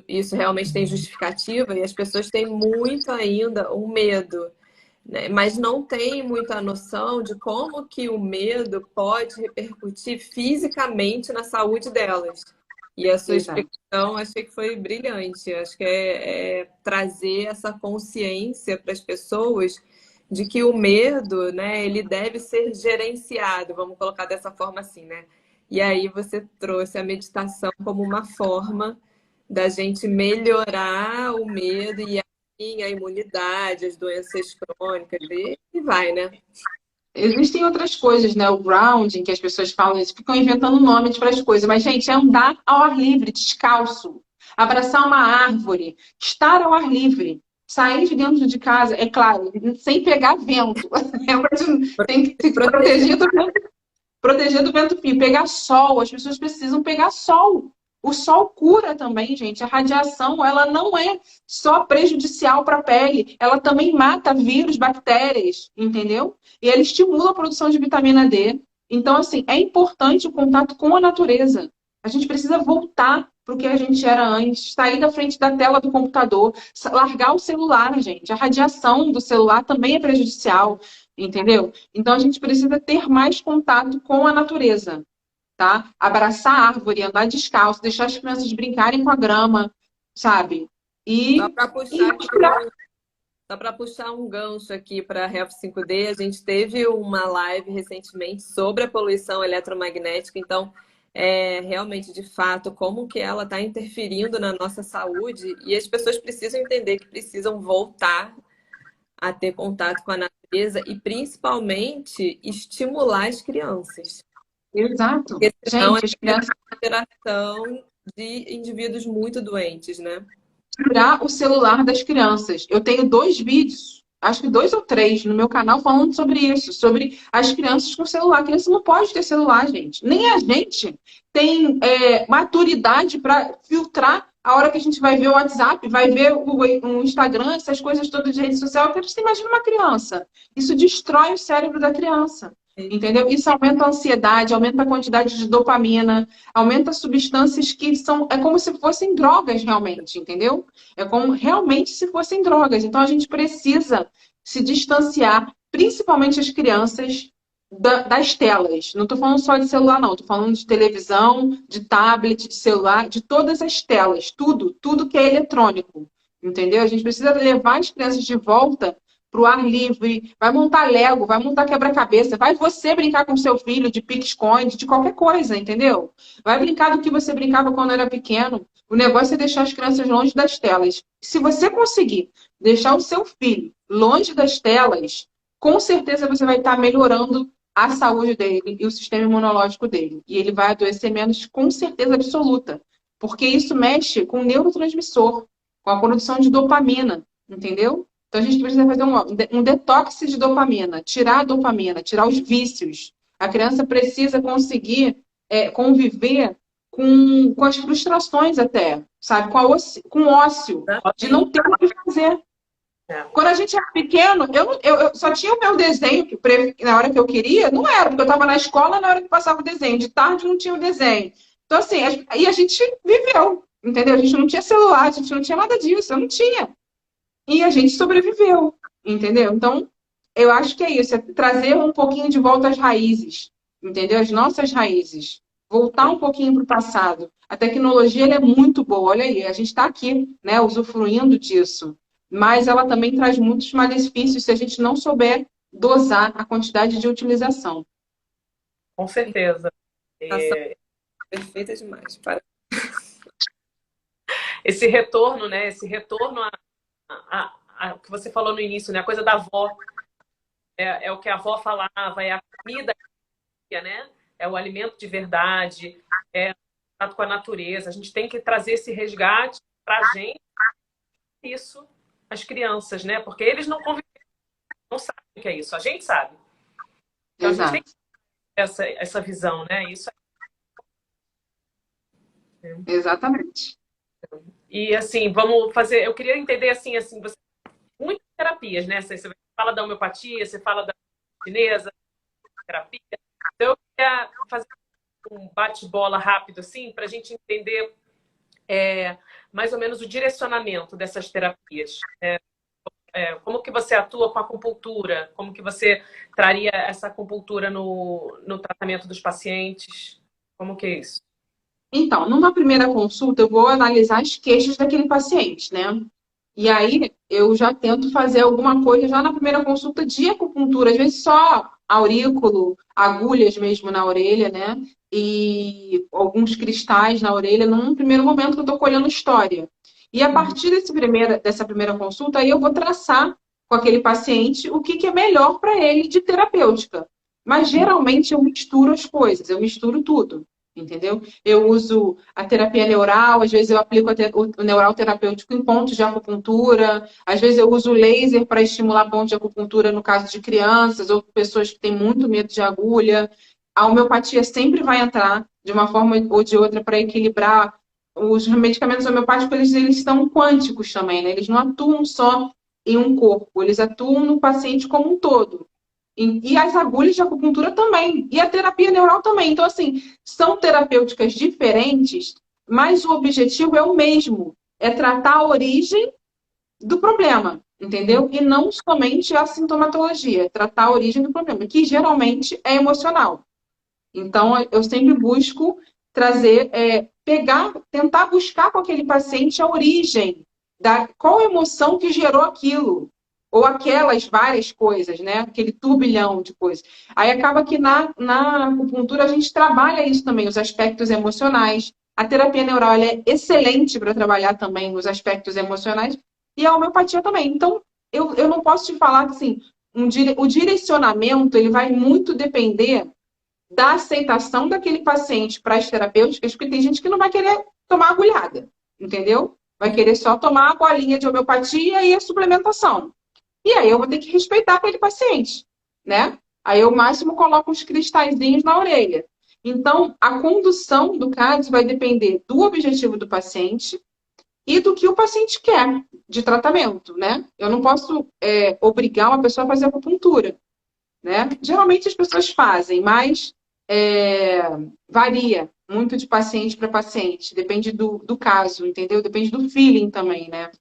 isso realmente tem justificativa e as pessoas têm muito ainda o medo, né? Mas não tem muita noção de como que o medo pode repercutir fisicamente na saúde delas. E a sua explicação achei que foi brilhante. Acho que é trazer essa consciência para as pessoas de que o medo, né, ele deve ser gerenciado, vamos colocar dessa forma assim, né? E aí você trouxe a meditação como uma forma da gente melhorar o medo e assim, a imunidade, as doenças crônicas, e vai, né? Existem outras coisas, né? O grounding, que as pessoas falam, eles ficam inventando nomes para as coisas, mas, gente, é andar ao ar livre, descalço, abraçar uma árvore, estar ao ar livre. Sair de dentro de casa, é claro, sem pegar vento. Tem que se proteger do vento frio. Pegar sol, as pessoas precisam pegar sol. O sol cura também, gente. A radiação, ela não é só prejudicial para a pele, ela também mata vírus, bactérias, entendeu? E ela estimula a produção de vitamina D. Então, assim, é importante o contato com a natureza. A gente precisa voltar para o que a gente era antes, sair da frente da tela do computador, largar o celular, gente. A radiação do celular também é prejudicial, entendeu? Então a gente precisa ter mais contato com a natureza, tá? Abraçar a árvore, andar descalço, deixar as crianças brincarem com a grama, sabe? Só para puxar um gancho aqui para a Health 5D, a gente teve uma live recentemente sobre a poluição eletromagnética, então realmente, de fato, como que ela está interferindo na nossa saúde e as pessoas precisam entender que precisam voltar a ter contato com a natureza e, principalmente, estimular as crianças. Exato. Porque senão Gente, as crianças... uma geração de indivíduos muito doentes, né? Tirar o celular das crianças. Eu tenho 2 vídeos, acho que 2 ou 3 no meu canal falando sobre isso, sobre as crianças com celular. A criança não pode ter celular, gente. Nem a gente tem maturidade para filtrar a hora que a gente vai ver o WhatsApp, vai ver o Instagram, essas coisas todas de rede social. Você imagina uma criança. Isso destrói o cérebro da criança. Entendeu? Isso aumenta a ansiedade, aumenta a quantidade de dopamina, aumenta substâncias que é como se fossem drogas realmente, entendeu? É como realmente se fossem drogas. Então a gente precisa se distanciar, principalmente as crianças, das telas. Não estou falando só de celular, não. Estou falando de televisão, de tablet, de celular, de todas as telas. Tudo que é eletrônico, entendeu? A gente precisa levar as crianças de volta para o ar livre, vai montar Lego, vai montar quebra-cabeça, vai você brincar com seu filho de pique-esconde, de qualquer coisa, entendeu? Vai brincar do que você brincava quando era pequeno. O negócio é deixar as crianças longe das telas. Se você conseguir deixar o seu filho longe das telas, com certeza você vai estar melhorando a saúde dele e o sistema imunológico dele. E ele vai adoecer menos, com certeza absoluta. Porque isso mexe com o neurotransmissor, com a produção de dopamina, entendeu? Então, a gente precisa fazer um detox de dopamina, tirar a dopamina, tirar os vícios. A criança precisa conseguir conviver com as frustrações até, sabe? Com o ócio, de não ter o que fazer. Quando a gente era pequeno, eu só tinha o meu desenho, que na hora que eu queria, não era, porque eu estava na escola na hora que passava o desenho. De tarde não tinha o desenho. Então, assim, e a gente viveu, entendeu? A gente não tinha celular, a gente não tinha nada disso, eu não tinha. e a gente sobreviveu, entendeu? Então, eu acho que é isso, é trazer um pouquinho de volta às raízes, entendeu? As nossas raízes. Voltar um pouquinho para o passado. A tecnologia ela é muito boa, olha aí, a gente está aqui, né, usufruindo disso. Mas ela também traz muitos malefícios se a gente não souber dosar a quantidade de utilização. Com certeza. Perfeita demais. Esse retorno, né? Esse retorno a que você falou no início, né? A coisa da avó. É o que a avó falava, é a comida, né? É o alimento de verdade, é o contato com a natureza. A gente tem que trazer esse resgate para a gente, isso, as crianças, né? Porque eles não convivem, não sabem o que é isso. A gente sabe. Então, Exato. a gente tem que ter essa visão, né? Isso. Exatamente. E assim, vamos fazer. Eu queria entender assim, você muitas terapias, né? Você fala da homeopatia, você fala da chinesa, terapia. Então, eu queria fazer um bate-bola rápido, assim, para a gente entender mais ou menos o direcionamento dessas terapias. Como que você atua com a acupuntura? Como que você traria essa acupuntura no tratamento dos pacientes? Como que é isso? Então, numa primeira consulta, eu vou analisar as queixas daquele paciente, né? E aí, eu já tento fazer alguma coisa já na primeira consulta de acupuntura, às vezes só aurículo, agulhas mesmo na orelha, né? E alguns cristais na orelha, num primeiro momento que eu estou colhendo história. E a partir dessa primeira consulta, aí eu vou traçar com aquele paciente o que é melhor para ele de terapêutica. Mas geralmente eu misturo as coisas, eu misturo tudo. Entendeu? Eu uso a terapia neural, às vezes eu aplico o neural terapêutico em pontos de acupuntura, às vezes eu uso laser para estimular pontos de acupuntura no caso de crianças ou pessoas que têm muito medo de agulha. A homeopatia sempre vai entrar de uma forma ou de outra para equilibrar. Os medicamentos homeopáticos, eles são quânticos também, né? Eles não atuam só em um corpo, eles atuam no paciente como um todo. E as agulhas de acupuntura também. E a terapia neural também. Então, assim, são terapêuticas diferentes, mas o objetivo é o mesmo. É tratar a origem do problema, entendeu? E não somente a sintomatologia. É tratar a origem do problema, que geralmente é emocional. Então, eu sempre busco trazer, tentar buscar com aquele paciente a origem, qual emoção que gerou aquilo. Ou aquelas várias coisas, né? Aquele turbilhão de coisas. Aí acaba que na acupuntura a gente trabalha isso também, os aspectos emocionais. A terapia neural é excelente para trabalhar também os aspectos emocionais e a homeopatia também. Então, eu não posso te falar que assim, o direcionamento ele vai muito depender da aceitação daquele paciente para as terapêuticas, porque tem gente que não vai querer tomar agulhada, entendeu? Vai querer só tomar a bolinha de homeopatia e a suplementação. E aí eu vou ter que respeitar aquele paciente, né? Aí eu, máximo, coloco uns cristalzinhos na orelha. Então, a condução do caso vai depender do objetivo do paciente e do que o paciente quer de tratamento, né? Eu não posso obrigar uma pessoa a fazer acupuntura, né? Geralmente as pessoas fazem, mas varia muito de paciente para paciente. Depende do caso, entendeu? Depende do feeling também, né?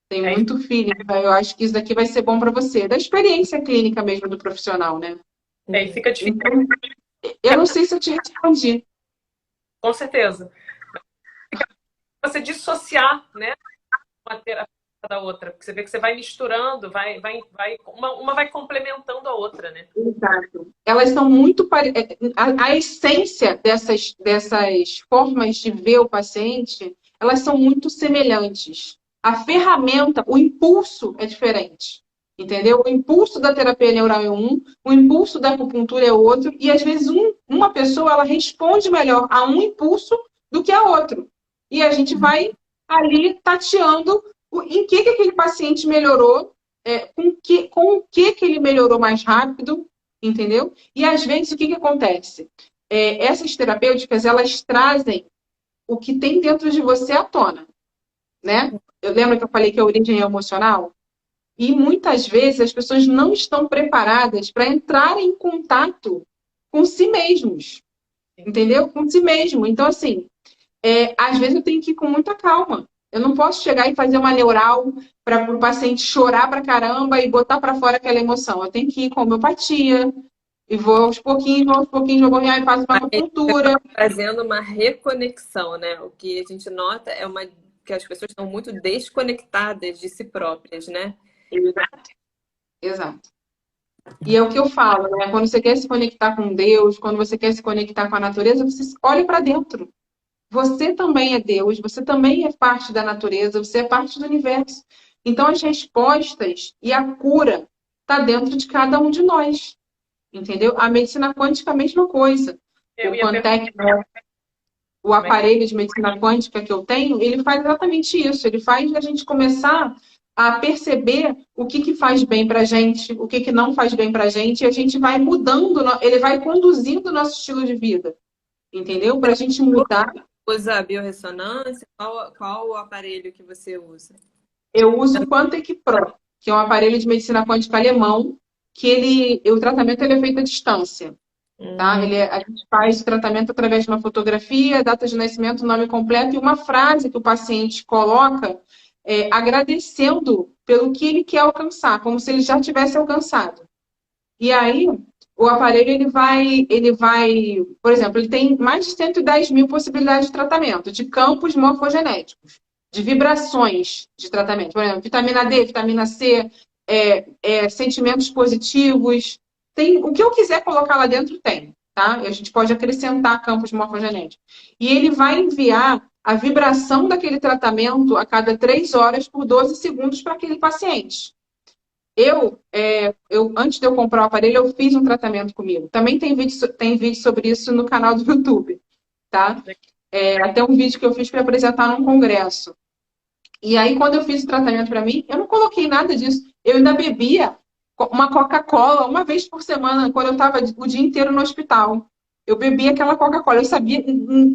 Tem muito feeling, eu acho que isso daqui vai ser bom para você. Da experiência clínica mesmo do profissional, né? E fica difícil. Então, eu não sei se eu te respondi. Com certeza. Você dissociar, né? Uma terapia da outra. Porque você vê que você vai misturando, uma vai complementando a outra, né? Exato. Elas são muito a essência dessas formas de ver o paciente, elas são muito semelhantes. A ferramenta, o impulso é diferente. Entendeu? O impulso da terapia neural é um, o impulso da acupuntura é outro, e às vezes uma pessoa ela responde melhor a um impulso do que a outro. E a gente vai ali tateando em que aquele paciente melhorou, com o que ele melhorou mais rápido, entendeu? E às vezes o que acontece? Essas terapêuticas, elas trazem o que tem dentro de você à tona, né? Eu lembro que eu falei que a origem é emocional? E muitas vezes as pessoas não estão preparadas para entrar em contato com si mesmos, entendeu? Com si mesmo. Então, assim, às vezes eu tenho que ir com muita calma. Eu não posso chegar e fazer uma neural para o paciente chorar pra caramba e botar para fora aquela emoção. Eu tenho que ir com homeopatia, e vou aos pouquinhos, vou ganhar e faço uma acupuntura. Fazendo uma reconexão, né? O que a gente nota é que as pessoas estão muito desconectadas de si próprias, né? Exato. E é o que eu falo, né? Quando você quer se conectar com Deus, quando você quer se conectar com a natureza, você olha para dentro. Você também é Deus, você também é parte da natureza, você é parte do universo. Então, as respostas e a cura está dentro de cada um de nós. Entendeu? A medicina quântica é a mesma coisa. O Quantec, o aparelho de medicina quântica que eu tenho, ele faz exatamente isso. Ele faz a gente começar a perceber o que faz bem pra gente, o que não faz bem pra gente, e a gente vai mudando, ele vai conduzindo o nosso estilo de vida. Entendeu? Pra gente mudar. Usa a biorressonância? Qual o aparelho que você usa? Eu uso o Quantec Pro, que é um aparelho de medicina quântica alemão, que o tratamento ele é feito à distância. Tá? A gente faz o tratamento através de uma fotografia, data de nascimento, nome completo e uma frase que o paciente coloca agradecendo pelo que ele quer alcançar, como se ele já tivesse alcançado. E aí, o aparelho, ele vai, por exemplo, ele tem mais de 110 mil possibilidades de tratamento, de campos morfogenéticos, de vibrações de tratamento. Por exemplo, vitamina D, vitamina C, sentimentos positivos. Tem, o que eu quiser colocar lá dentro tem, tá? E a gente pode acrescentar campos morfogenéticos. E ele vai enviar a vibração daquele tratamento a cada 3 horas por 12 segundos para aquele paciente. Antes de eu comprar o aparelho, eu fiz um tratamento comigo. Também tem vídeo sobre isso no canal do YouTube, tá? Até um vídeo que eu fiz para apresentar num congresso. E aí, quando eu fiz o tratamento para mim, eu não coloquei nada disso. Eu ainda bebia uma Coca-Cola uma vez por semana, quando eu estava o dia inteiro no hospital. Eu bebia aquela Coca-Cola. Eu sabia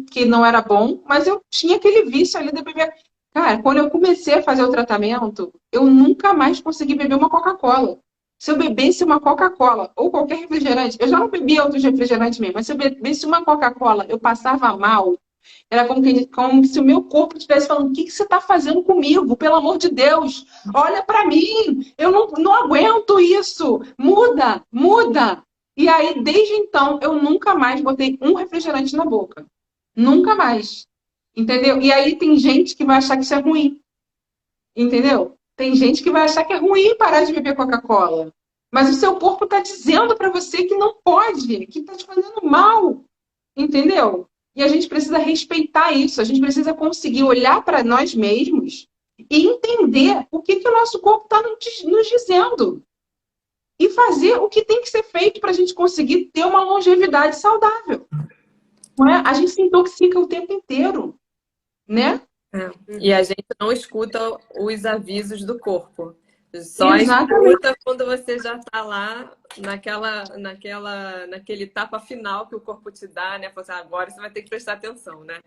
que não era bom, mas eu tinha aquele vício ali de beber. Cara, quando eu comecei a fazer o tratamento, eu nunca mais consegui beber uma Coca-Cola. Se eu bebesse uma Coca-Cola ou qualquer refrigerante, eu já não bebia outros refrigerantes mesmo, mas se eu bebesse uma Coca-Cola, eu passava mal. Era como se o meu corpo estivesse falando: o que você está fazendo comigo? Pelo amor de Deus, olha para mim, eu não aguento isso. Muda, muda. E aí, desde então, eu nunca mais botei um refrigerante na boca. Nunca mais. Entendeu? E aí tem gente que vai achar que isso é ruim. Entendeu? Tem gente que vai achar que é ruim parar de beber Coca-Cola. Mas o seu corpo está dizendo para você que não pode, que está te fazendo mal. Entendeu? E a gente precisa respeitar isso. A gente precisa conseguir olhar para nós mesmos e entender o que o nosso corpo está nos dizendo. E fazer o que tem que ser feito para a gente conseguir ter uma longevidade saudável. Não é? A gente se intoxica o tempo inteiro. Né? E a gente não escuta os avisos do corpo. Só escuta quando você já está lá naquele etapa final que o corpo te dá, né? Agora você vai ter que prestar atenção, né?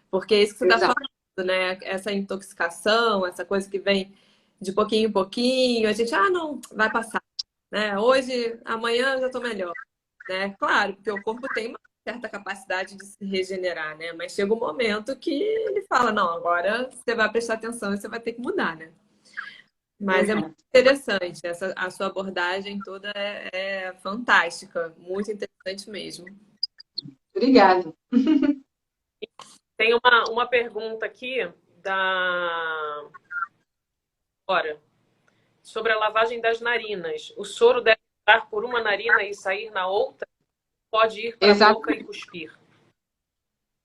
Porque é isso que você está falando, né? Essa intoxicação, essa coisa que vem de pouquinho em pouquinho, a gente, não, vai passar. Né? Hoje, amanhã eu já estou melhor. Né? Claro, porque o corpo tem uma certa capacidade de se regenerar, né? Mas chega um momento que ele fala: não, agora você vai prestar atenção e você vai ter que mudar, né? Mas é muito interessante, a sua abordagem toda é fantástica, muito interessante mesmo. Obrigada. Tem uma pergunta aqui sobre a lavagem das narinas. O soro deve entrar por uma narina e sair na outra? Pode ir para a boca e cuspir?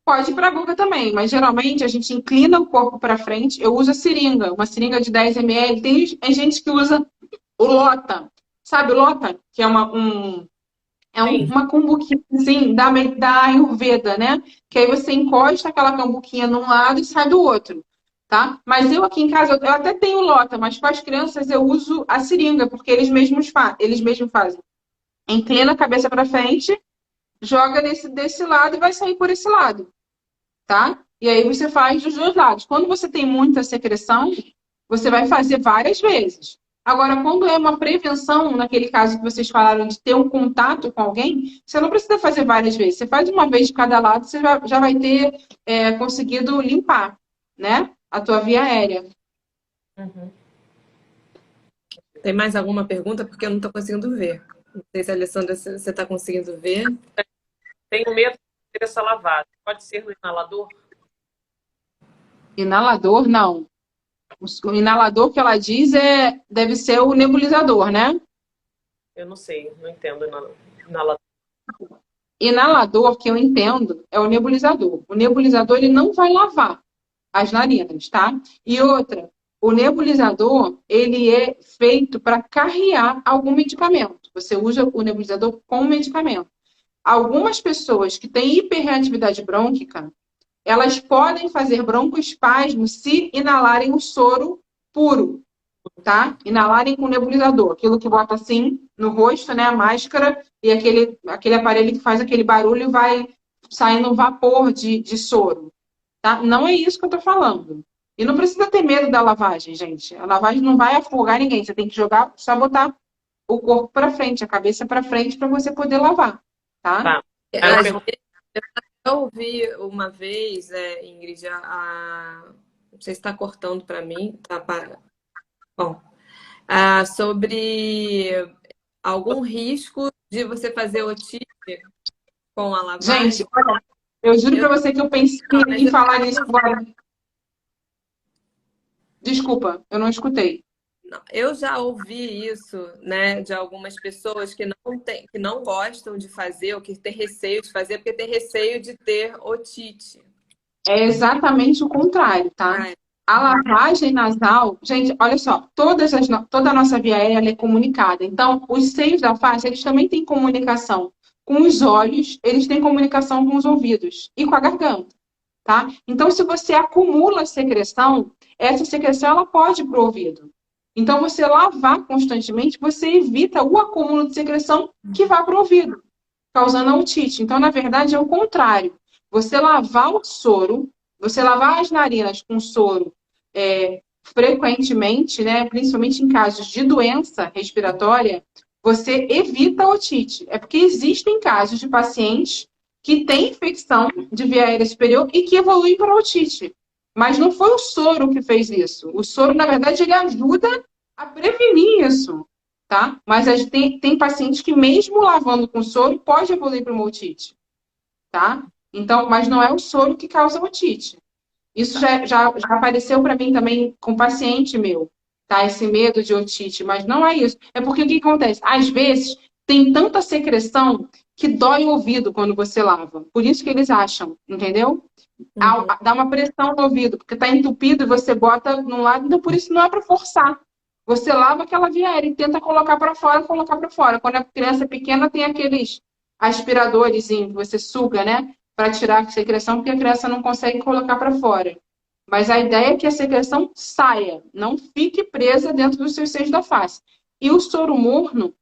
Pode ir para a boca também, mas geralmente a gente inclina o corpo para frente. Eu uso a seringa, uma seringa de 10 ml. Tem gente que usa o Lota. Sabe o Lota? Que é uma cumbuquinha assim, da Ayurveda, né? Que aí você encosta aquela cumbuquinha num lado e sai do outro. Tá? Mas eu aqui em casa, eu até tenho Lota, mas com as crianças eu uso a seringa, porque eles mesmos fazem. Inclina a cabeça para frente, joga desse lado e vai sair por esse lado, tá? E aí você faz dos dois lados. Quando você tem muita secreção, você vai fazer várias vezes. Agora, quando é uma prevenção, naquele caso que vocês falaram de ter um contato com alguém, você não precisa fazer várias vezes. Você faz uma vez de cada lado, você já vai ter conseguido limpar, né? a tua via aérea. Uhum. Tem mais alguma pergunta? Porque eu não estou conseguindo ver. Não sei se a Alessandra, você está conseguindo ver. Tenho medo de ter essa lavada. Pode ser no inalador? Inalador, não. O inalador que ela diz deve ser o nebulizador, né? Eu não sei, não entendo inalador. Inalador, que eu entendo, é o nebulizador. O nebulizador, ele não vai lavar as narinas, tá? E outra, o nebulizador, ele é feito para carrear algum medicamento. Você usa o nebulizador com medicamento. Algumas pessoas que têm hiperreatividade brônquica, elas podem fazer broncoespasmo se inalarem o soro puro, tá? Inalarem com nebulizador, aquilo que bota assim no rosto, né, a máscara, e aquele aparelho que faz aquele barulho e vai saindo um vapor de soro, tá? Não é isso que eu tô falando. E não precisa ter medo da lavagem, gente. A lavagem não vai afogar ninguém. Você tem que jogar, só botar o corpo para frente, a cabeça para frente para você poder lavar, tá? Tá. Eu ouvi uma vez, Ingrid, não sei se está cortando para mim, bom, sobre algum risco de você fazer otite com a lavagem. Gente, olha, eu juro para você que eu pensei em falar nisso agora. Desculpa, eu não escutei. Eu já ouvi isso, né, de algumas pessoas que não gostam de fazer ou que têm receio de fazer porque tem receio de ter otite. É exatamente o contrário, tá? A lavagem nasal, gente, olha só, toda a nossa via aérea ela é comunicada. Então, os seios da face, eles também têm comunicação com os olhos, eles têm comunicação com os ouvidos e com a garganta, tá? Então, se você acumula secreção, essa secreção ela pode ir para o ouvido. Então, você lavar constantemente, você evita o acúmulo de secreção que vai para o ouvido, causando a otite. Então, na verdade, é o contrário. Você lavar o soro, você lavar as narinas com soro frequentemente, né, principalmente em casos de doença respiratória, você evita a otite. É porque existem casos de pacientes que têm infecção de via aérea superior e que evoluem para otite. Mas não foi o soro que fez isso. O soro, na verdade, ele ajuda a prevenir isso, tá? Mas tem pacientes que, mesmo lavando com soro, pode evoluir para uma otite, tá? Então, mas não é o soro que causa otite. Isso já apareceu para mim também com paciente meu, tá? Esse medo de otite, mas não é isso. É porque o que acontece? Às vezes, tem tanta secreção que dói o ouvido quando você lava. Por isso que eles acham, entendeu? Dá uma pressão no ouvido, porque está entupido e você bota num lado, então por isso não é para forçar. Você lava aquela via aérea e tenta colocar para fora, colocar para fora. Quando a criança é pequena, tem aqueles aspiradores que você suga, né? Para tirar a secreção, porque a criança não consegue colocar para fora. Mas a ideia é que a secreção saia, não fique presa dentro dos seus seios da face. E o soro morno,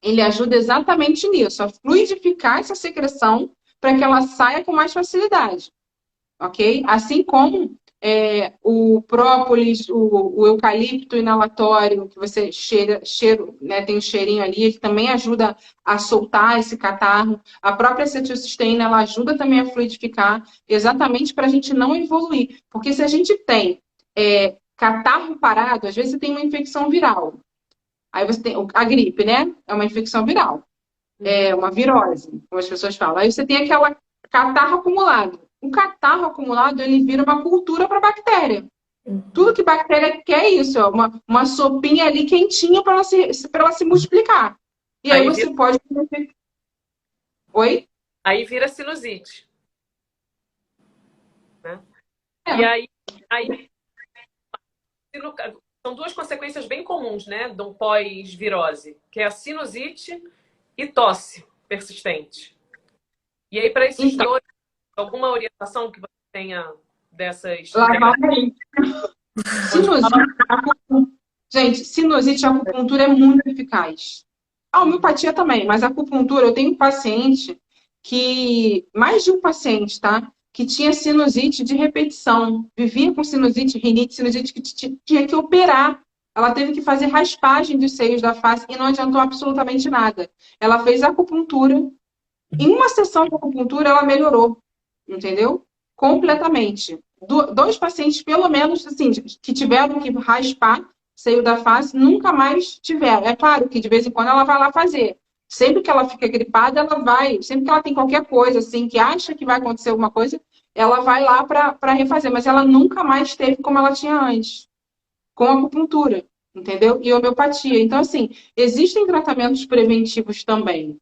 ele ajuda exatamente nisso, a fluidificar essa secreção para que ela saia com mais facilidade. Ok? Assim como o própolis, o eucalipto inalatório, que você né, tem um cheirinho ali, ele também ajuda a soltar esse catarro. A própria acetilcisteína, ela ajuda também a fluidificar, exatamente para a gente não evoluir. Porque se a gente tem catarro parado, às vezes você tem uma infecção viral. Aí você tem a gripe, né? É uma infecção viral. É uma virose, como as pessoas falam. Aí você tem aquela catarro acumulado. O catarro acumulado, ele vira uma cultura para a bactéria. Tudo que bactéria quer é isso, ó, uma sopinha ali quentinha para ela se multiplicar. E aí você pode... Oi? Aí vira sinusite. Né? E aí são duas consequências bem comuns, né, de um pós-virose, que é a sinusite e tosse persistente. E aí, para esses dois, alguma orientação que você tenha dessas... Gente, sinusite e acupuntura é muito eficaz. A homeopatia também, mas a acupuntura, eu tenho um paciente mais de um paciente, tá? Que tinha sinusite de repetição. Vivia com sinusite, rinite, sinusite que tinha que operar. Ela teve que fazer raspagem dos seios da face e não adiantou absolutamente nada. Ela fez acupuntura. Em uma sessão de acupuntura, ela melhorou. Entendeu? Completamente. dois pacientes, pelo menos, assim, que tiveram que raspar seio da face, nunca mais tiveram. É claro que de vez em quando ela vai lá fazer. Sempre que ela fica gripada, ela vai. Sempre que ela tem qualquer coisa, assim, que acha que vai acontecer alguma coisa, ela vai lá para refazer. Mas ela nunca mais teve como ela tinha antes, com acupuntura, entendeu? E homeopatia. Então, assim, existem tratamentos preventivos também,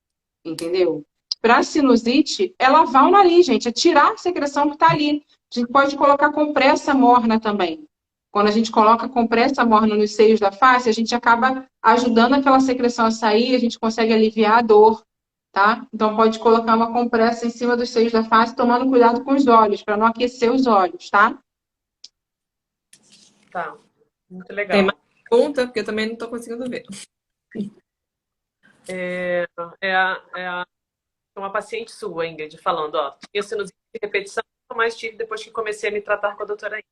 entendeu? Para sinusite, é lavar o nariz, gente, é tirar a secreção que está ali. A gente pode colocar compressa morna também. Quando a gente coloca compressa morna nos seios da face, a gente acaba ajudando aquela secreção a sair, a gente consegue aliviar a dor, tá? Então pode colocar uma compressa em cima dos seios da face, tomando cuidado com os olhos, para não aquecer os olhos, tá? Tá, muito Tem legal. mais pergunta? Porque eu também não estou conseguindo ver. Uma paciente sua, Ingrid, falando, ó, tinha sinusite de repetição, nunca mais tive depois que comecei a me tratar com a doutora Ingrid.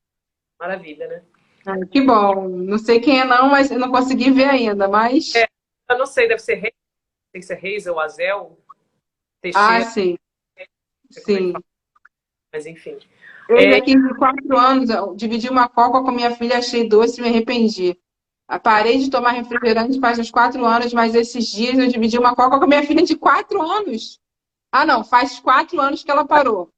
Maravilha, né? Ai, que bom. Não sei quem é não, mas eu não consegui ver ainda, mas... Eu não sei, deve ser Reis, tem que ser Reis ou Azel, Ah, Teixeira, sim, não sei como é que sim. fala, mas enfim. Eu, aqui de 4 anos, eu dividi uma coca com minha filha, achei doce e me arrependi. Parei de tomar refrigerante faz uns 4 anos, mas esses dias eu dividi uma coca com minha filha de 4 anos. Ah, não, faz 4 anos que ela parou.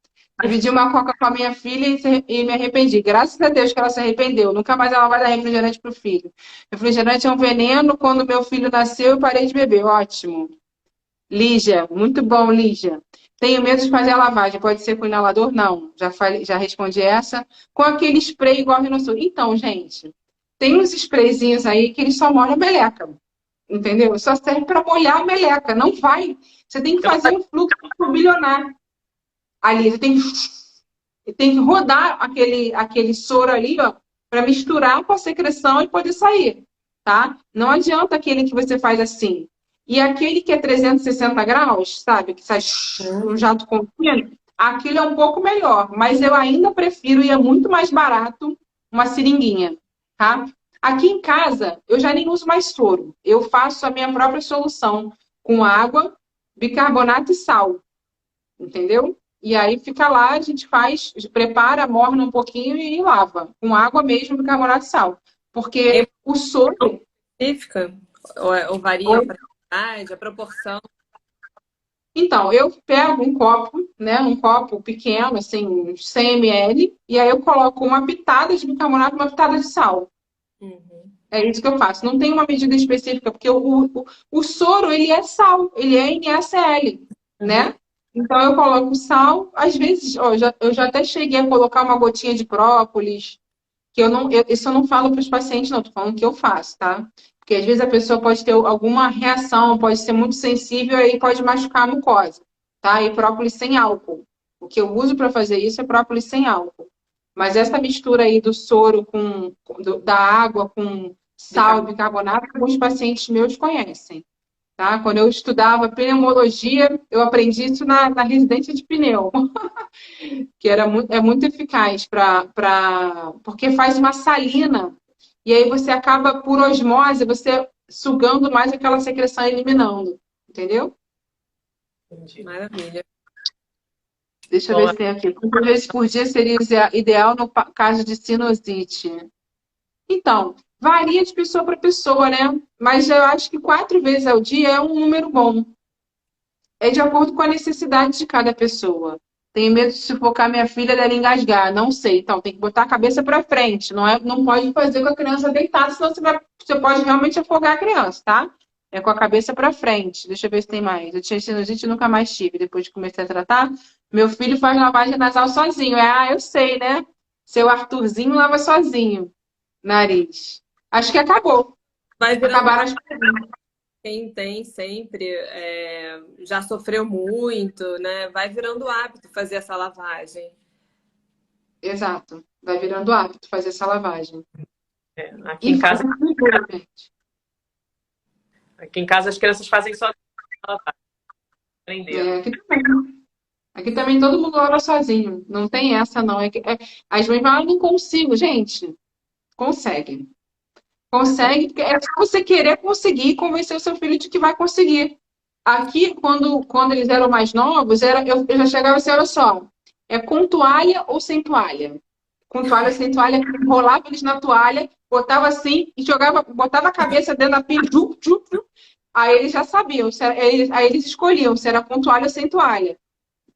Dividi uma coca com a minha filha e me arrependi. Graças a Deus que ela se arrependeu. Nunca mais ela vai dar refrigerante pro filho. Refrigerante é um veneno. Quando meu filho nasceu, eu parei de beber. Ótimo. Lígia, muito bom, Lígia. Tenho medo de fazer a lavagem. Pode ser com inalador? Não. Já falei, já respondi essa. Com aquele spray igual a Rinosul. Então, gente, tem uns sprayzinhos aí que eles só molham a meleca. Entendeu? Só serve para molhar a meleca. Não vai. Você tem que fazer um fluxo turbilionar. Ali, você tem que rodar aquele soro ali, ó, para misturar com a secreção e poder sair, tá? Não adianta aquele que você faz assim. E aquele que é 360 graus, sabe? Que sai um jato contínuo, aquilo é um pouco melhor, mas eu ainda prefiro, e é muito mais barato, uma seringuinha, tá? Aqui em casa, eu já nem uso mais soro. Eu faço a minha própria solução com água, bicarbonato e sal, entendeu? E aí fica lá, a gente faz, prepara, morna um pouquinho e lava. Com água mesmo, bicarbonato e sal. Porque o soro... Específica? Ou varia a quantidade, a proporção? Então, eu pego um copo, né? Um copo pequeno, assim, uns 100 ml, e aí eu coloco uma pitada de bicarbonato e uma pitada de sal. Uhum. É isso que eu faço. Não tem uma medida específica, porque o soro, ele é sal, ele é NaCl, né? Então, eu coloco sal. Às vezes, ó, eu já até cheguei a colocar uma gotinha de própolis, que isso eu não falo para os pacientes, não. Tô falando que eu faço, tá? Porque às vezes a pessoa pode ter alguma reação, pode ser muito sensível e aí pode machucar a mucosa, tá? E própolis sem álcool. O que eu uso para fazer isso é própolis sem álcool. Mas essa mistura aí do soro da água com sal e bicarbonato, alguns pacientes meus conhecem. Tá? Quando eu estudava pneumologia, eu aprendi isso na residência de pneu, que é muito eficaz porque faz uma salina, e aí você acaba, por osmose, você sugando mais aquela secreção e eliminando. Entendeu? Entendi. Maravilha. Deixa eu ver se tem aqui. Quantas vezes por dia seria ideal no caso de sinusite? Então, varia de pessoa para pessoa, né? Mas eu acho que 4 vezes ao dia é um número bom. É de acordo com a necessidade de cada pessoa. Tenho medo de sufocar minha filha dela engasgar. Não sei. Então, tem que botar a cabeça para frente. Não pode fazer com a criança deitada, senão você pode realmente afogar a criança, tá? É com a cabeça para frente. Deixa eu ver se tem mais. Eu tinha sinusite e nunca mais tive. Depois de comecei a tratar, meu filho faz lavagem nasal sozinho. Eu sei, né? Seu Arthurzinho lava sozinho. Nariz. Acho que acabou. Vai virando Acabaram as perguntas. quem tem sempre já sofreu muito, né? Vai virando hábito fazer essa lavagem. Exato. Vai virando hábito fazer essa lavagem. Aqui em casa, gente. aqui em casa as crianças fazem só aprender. Aqui também todo mundo lava sozinho. Não tem essa, não. As mães falam, não consigo, gente. Consegue. Consegue, porque é só você querer conseguir e convencer o seu filho de que vai conseguir. Aqui, quando eles eram mais novos, eu já chegava assim, olha só, é com toalha ou sem toalha? com toalha ou sem toalha, enrolava eles na toalha, botava assim e jogava, botava a cabeça dentro da pia, jup, jup, jup. Aí eles já sabiam, aí eles escolhiam se era com toalha ou sem toalha.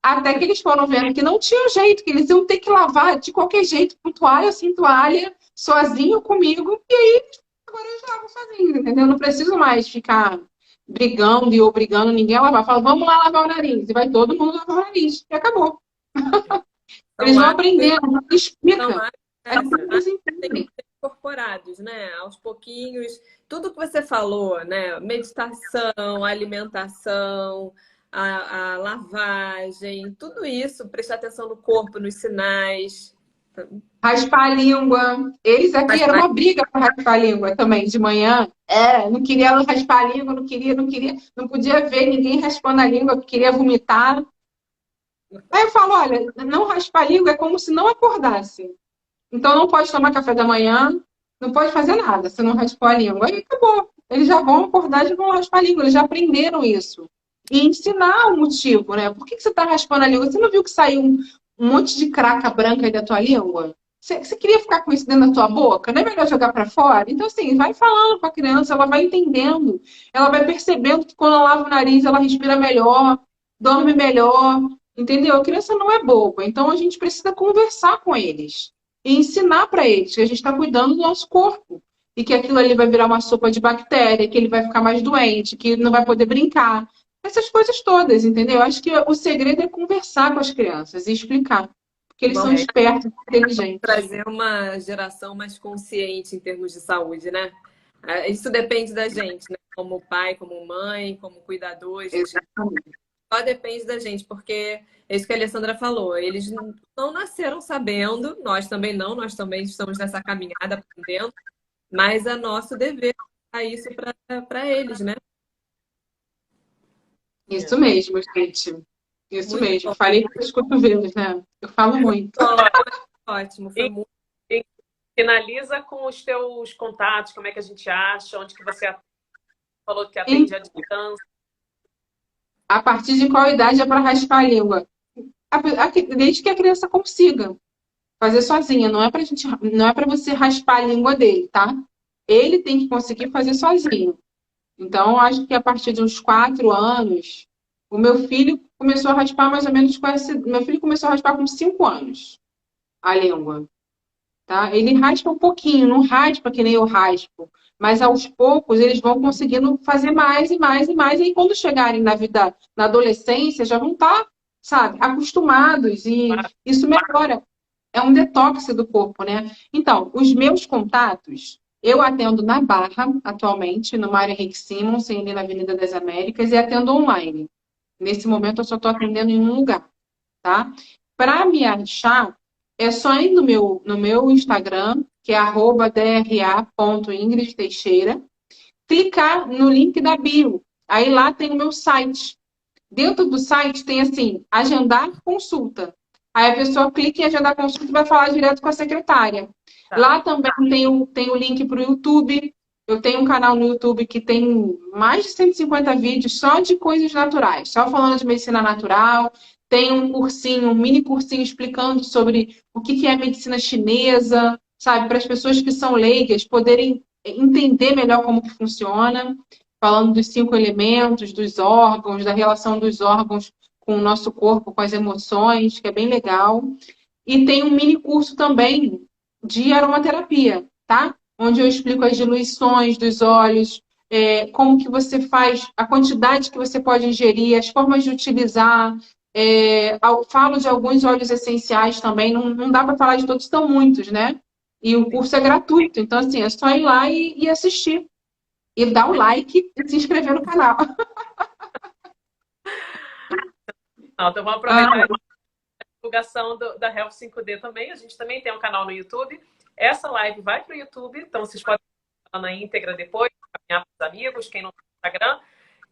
Até que eles foram vendo que não tinha jeito, que eles iam ter que lavar de qualquer jeito, com toalha ou sem toalha, sozinho comigo, e aí agora eles lavam sozinhos, entendeu? Não preciso mais ficar brigando e obrigando ninguém a lavar. Fala, vamos lá lavar o nariz. E vai todo mundo lavar o nariz. E acabou. Eles vão aprendendo, São explica. hábitos, Aí eles têm entendem. que ser incorporados, né? Aos pouquinhos. Tudo que você falou, né? Meditação, alimentação, a lavagem, tudo isso, prestar atenção no corpo, nos sinais. Raspar a língua. Eles aqui era uma briga para raspar a língua também, de manhã. Não queria raspar a língua, não podia ver ninguém raspando a língua, queria vomitar. Aí eu falo, olha, não raspar a língua é como se não acordasse. Então não pode tomar café da manhã, não pode fazer nada se não raspar a língua. Aí acabou. Eles já vão acordar e já vão raspar a língua, eles já aprenderam isso. E ensinar o motivo, né? Por que você está raspando a língua? Você não viu que saiu um monte de craca branca aí da tua língua? Você queria ficar com isso dentro da tua boca? Não é melhor jogar para fora? Então, assim, vai falando com a criança, ela vai entendendo, ela vai percebendo que quando ela lava o nariz, ela respira melhor, dorme melhor, entendeu? A criança não é boba, então a gente precisa conversar com eles e ensinar para eles que a gente está cuidando do nosso corpo e que aquilo ali vai virar uma sopa de bactéria, que ele vai ficar mais doente, que não vai poder brincar. Essas coisas todas, entendeu? Acho que o segredo é conversar com as crianças e explicar. Porque eles Bom, são espertos, inteligentes. trazer uma geração mais consciente em termos de saúde, né? Isso depende da gente, né? Como pai, como mãe, como cuidador, a gente Exatamente. só depende da gente, porque é isso que a Alessandra falou. Eles não nasceram sabendo, nós também não, nós também estamos nessa caminhada aprendendo, mas é nosso dever dar isso para eles, né? Isso mesmo, gente. Isso Muito mesmo. bom. Falei com os cotovelos, né? Eu falo muito. Ótimo, foi muito. Finaliza com os teus contatos, como é que a gente acha, onde que você falou que atende à distância. A partir de qual idade é para raspar a língua? Desde que a criança consiga fazer sozinha. Não é pra gente, não é para você raspar a língua dele, tá? Ele tem que conseguir fazer sozinho. Então, acho que a partir de uns 4 anos, o meu filho começou a raspar mais ou menos com esse. Meu filho começou a raspar com 5 anos a língua. Tá? Ele raspa um pouquinho, não raspa que nem eu raspo. Mas aos poucos eles vão conseguindo fazer mais e mais e mais. E aí, quando chegarem na vida, na adolescência, já vão estar, sabe, acostumados. E isso melhora. É um detox do corpo, né? Então, os meus contatos, eu atendo na Barra, atualmente, no Mário Henrique Simons, ali na Avenida das Américas, e atendo online. Nesse momento, eu só estou atendendo em um lugar, tá? Para me achar, é só ir no meu Instagram, que é @dra.ingridteixeira, clicar no link da bio. Aí lá tem o meu site. Dentro do site tem assim, agendar consulta. Aí a pessoa clica em agendar consulta e vai falar direto com a secretária. Tá. Lá também tem o link para o YouTube. Eu tenho um canal no YouTube que tem mais de 150 vídeos só de coisas naturais, só falando de medicina natural. Tem um cursinho, um mini cursinho explicando sobre o que é medicina chinesa, sabe? Para as pessoas que são leigas poderem entender melhor como que funciona. Falando dos 5 elementos, dos órgãos, da relação dos órgãos com o nosso corpo, com as emoções, que é bem legal. E tem um mini curso também de aromaterapia, tá? Onde eu explico as diluições dos óleos, como que você faz, a quantidade que você pode ingerir, as formas de utilizar. Falo de alguns óleos essenciais também, não dá para falar de todos, são muitos, né? E o curso é gratuito, então assim, é só ir lá e assistir. E dar o like e se inscrever no canal. Então vamos aproveitar a divulgação da Health 5D também. A gente também tem um canal no YouTube. Essa live vai para o YouTube, então vocês podem ver na íntegra depois, caminhar para os amigos, quem não tem Instagram.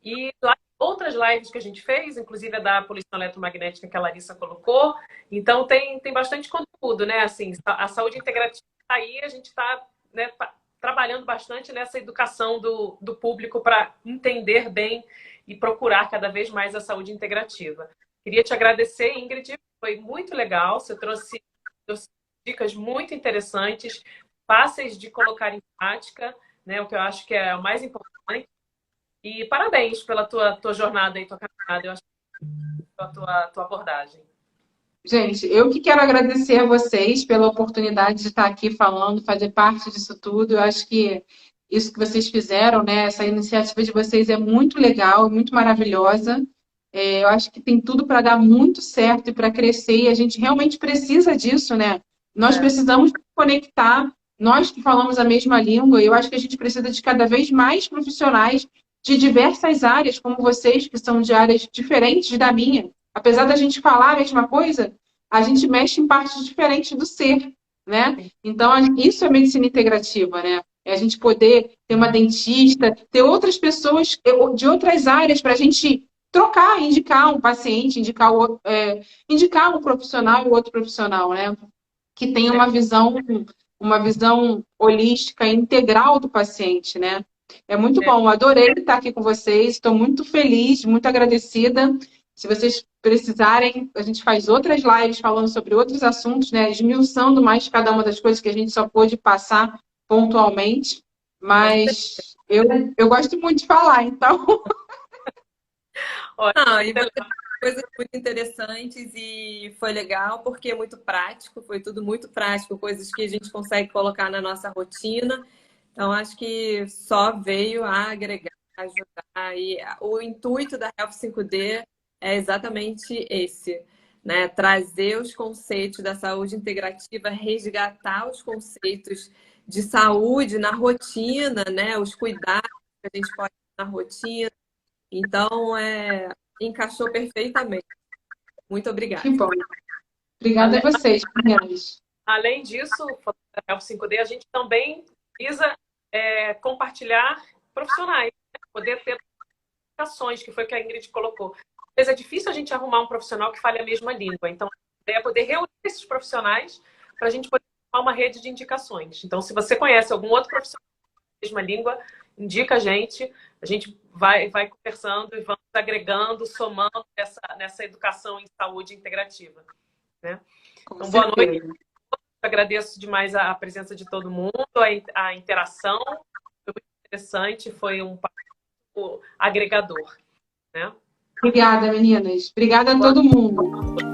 E lá outras lives que a gente fez, inclusive a da poluição eletromagnética que a Larissa colocou. Então tem bastante conteúdo, né? Assim, a saúde integrativa está aí, a gente está, né, trabalhando bastante nessa educação do público para entender bem e procurar cada vez mais a saúde integrativa. Queria te agradecer, Ingrid, foi muito legal. Você trouxe dicas muito interessantes, fáceis de colocar em prática, né? O que eu acho que é o mais importante. E parabéns pela tua jornada e tua caminhada, eu acho, pela tua abordagem. Gente, eu que quero agradecer a vocês pela oportunidade de estar aqui falando, fazer parte disso tudo. Eu acho que isso que vocês fizeram, né? Essa iniciativa de vocês é muito legal, muito maravilhosa. Eu acho que tem tudo para dar muito certo e para crescer, e a gente realmente precisa disso, né? Nós precisamos nos conectar, nós que falamos a mesma língua, e eu acho que a gente precisa de cada vez mais profissionais de diversas áreas, como vocês, que são de áreas diferentes da minha. Apesar da gente falar a mesma coisa, a gente mexe em partes diferentes do ser, né? Então, isso é medicina integrativa, né? É a gente poder ter uma dentista, ter outras pessoas de outras áreas para a gente trocar, indicar um paciente, indicar um profissional e outro profissional, né? Que tenha uma visão holística e integral do paciente, né? É muito bom, adorei estar aqui com vocês, estou muito feliz, muito agradecida. Se vocês precisarem, a gente faz outras lives falando sobre outros assuntos, né? Esmiuçando mais cada uma das coisas que a gente só pôde passar pontualmente. Mas eu gosto muito de falar, então. Não, e você fez coisas muito interessantes e foi legal porque é muito prático, foi tudo muito prático, coisas que a gente consegue colocar na nossa rotina. Então, acho que só veio a agregar, ajudar. E o intuito da Health 5D é exatamente esse, né? Trazer os conceitos da saúde integrativa, resgatar os conceitos de saúde na rotina, né? Os cuidados que a gente pode ter na rotina. Então, encaixou perfeitamente. Muito obrigada. Que bom. Obrigada a vocês, meninas. Além disso, falando da Health 5D, a gente também precisa compartilhar profissionais, né? Poder ter indicações, que foi o que a Ingrid colocou. Às vezes é difícil a gente arrumar um profissional que fale a mesma língua. Então, a ideia é poder reunir esses profissionais para a gente poder formar uma rede de indicações. Então, se você conhece algum outro profissional da mesma língua, indica a gente vai conversando e vamos agregando, somando nessa educação em saúde integrativa, né? Então, boa noite. Agradeço demais a presença de todo mundo, a interação. Foi muito interessante, foi um papo agregador, né? Obrigada, meninas. Obrigada a todo mundo.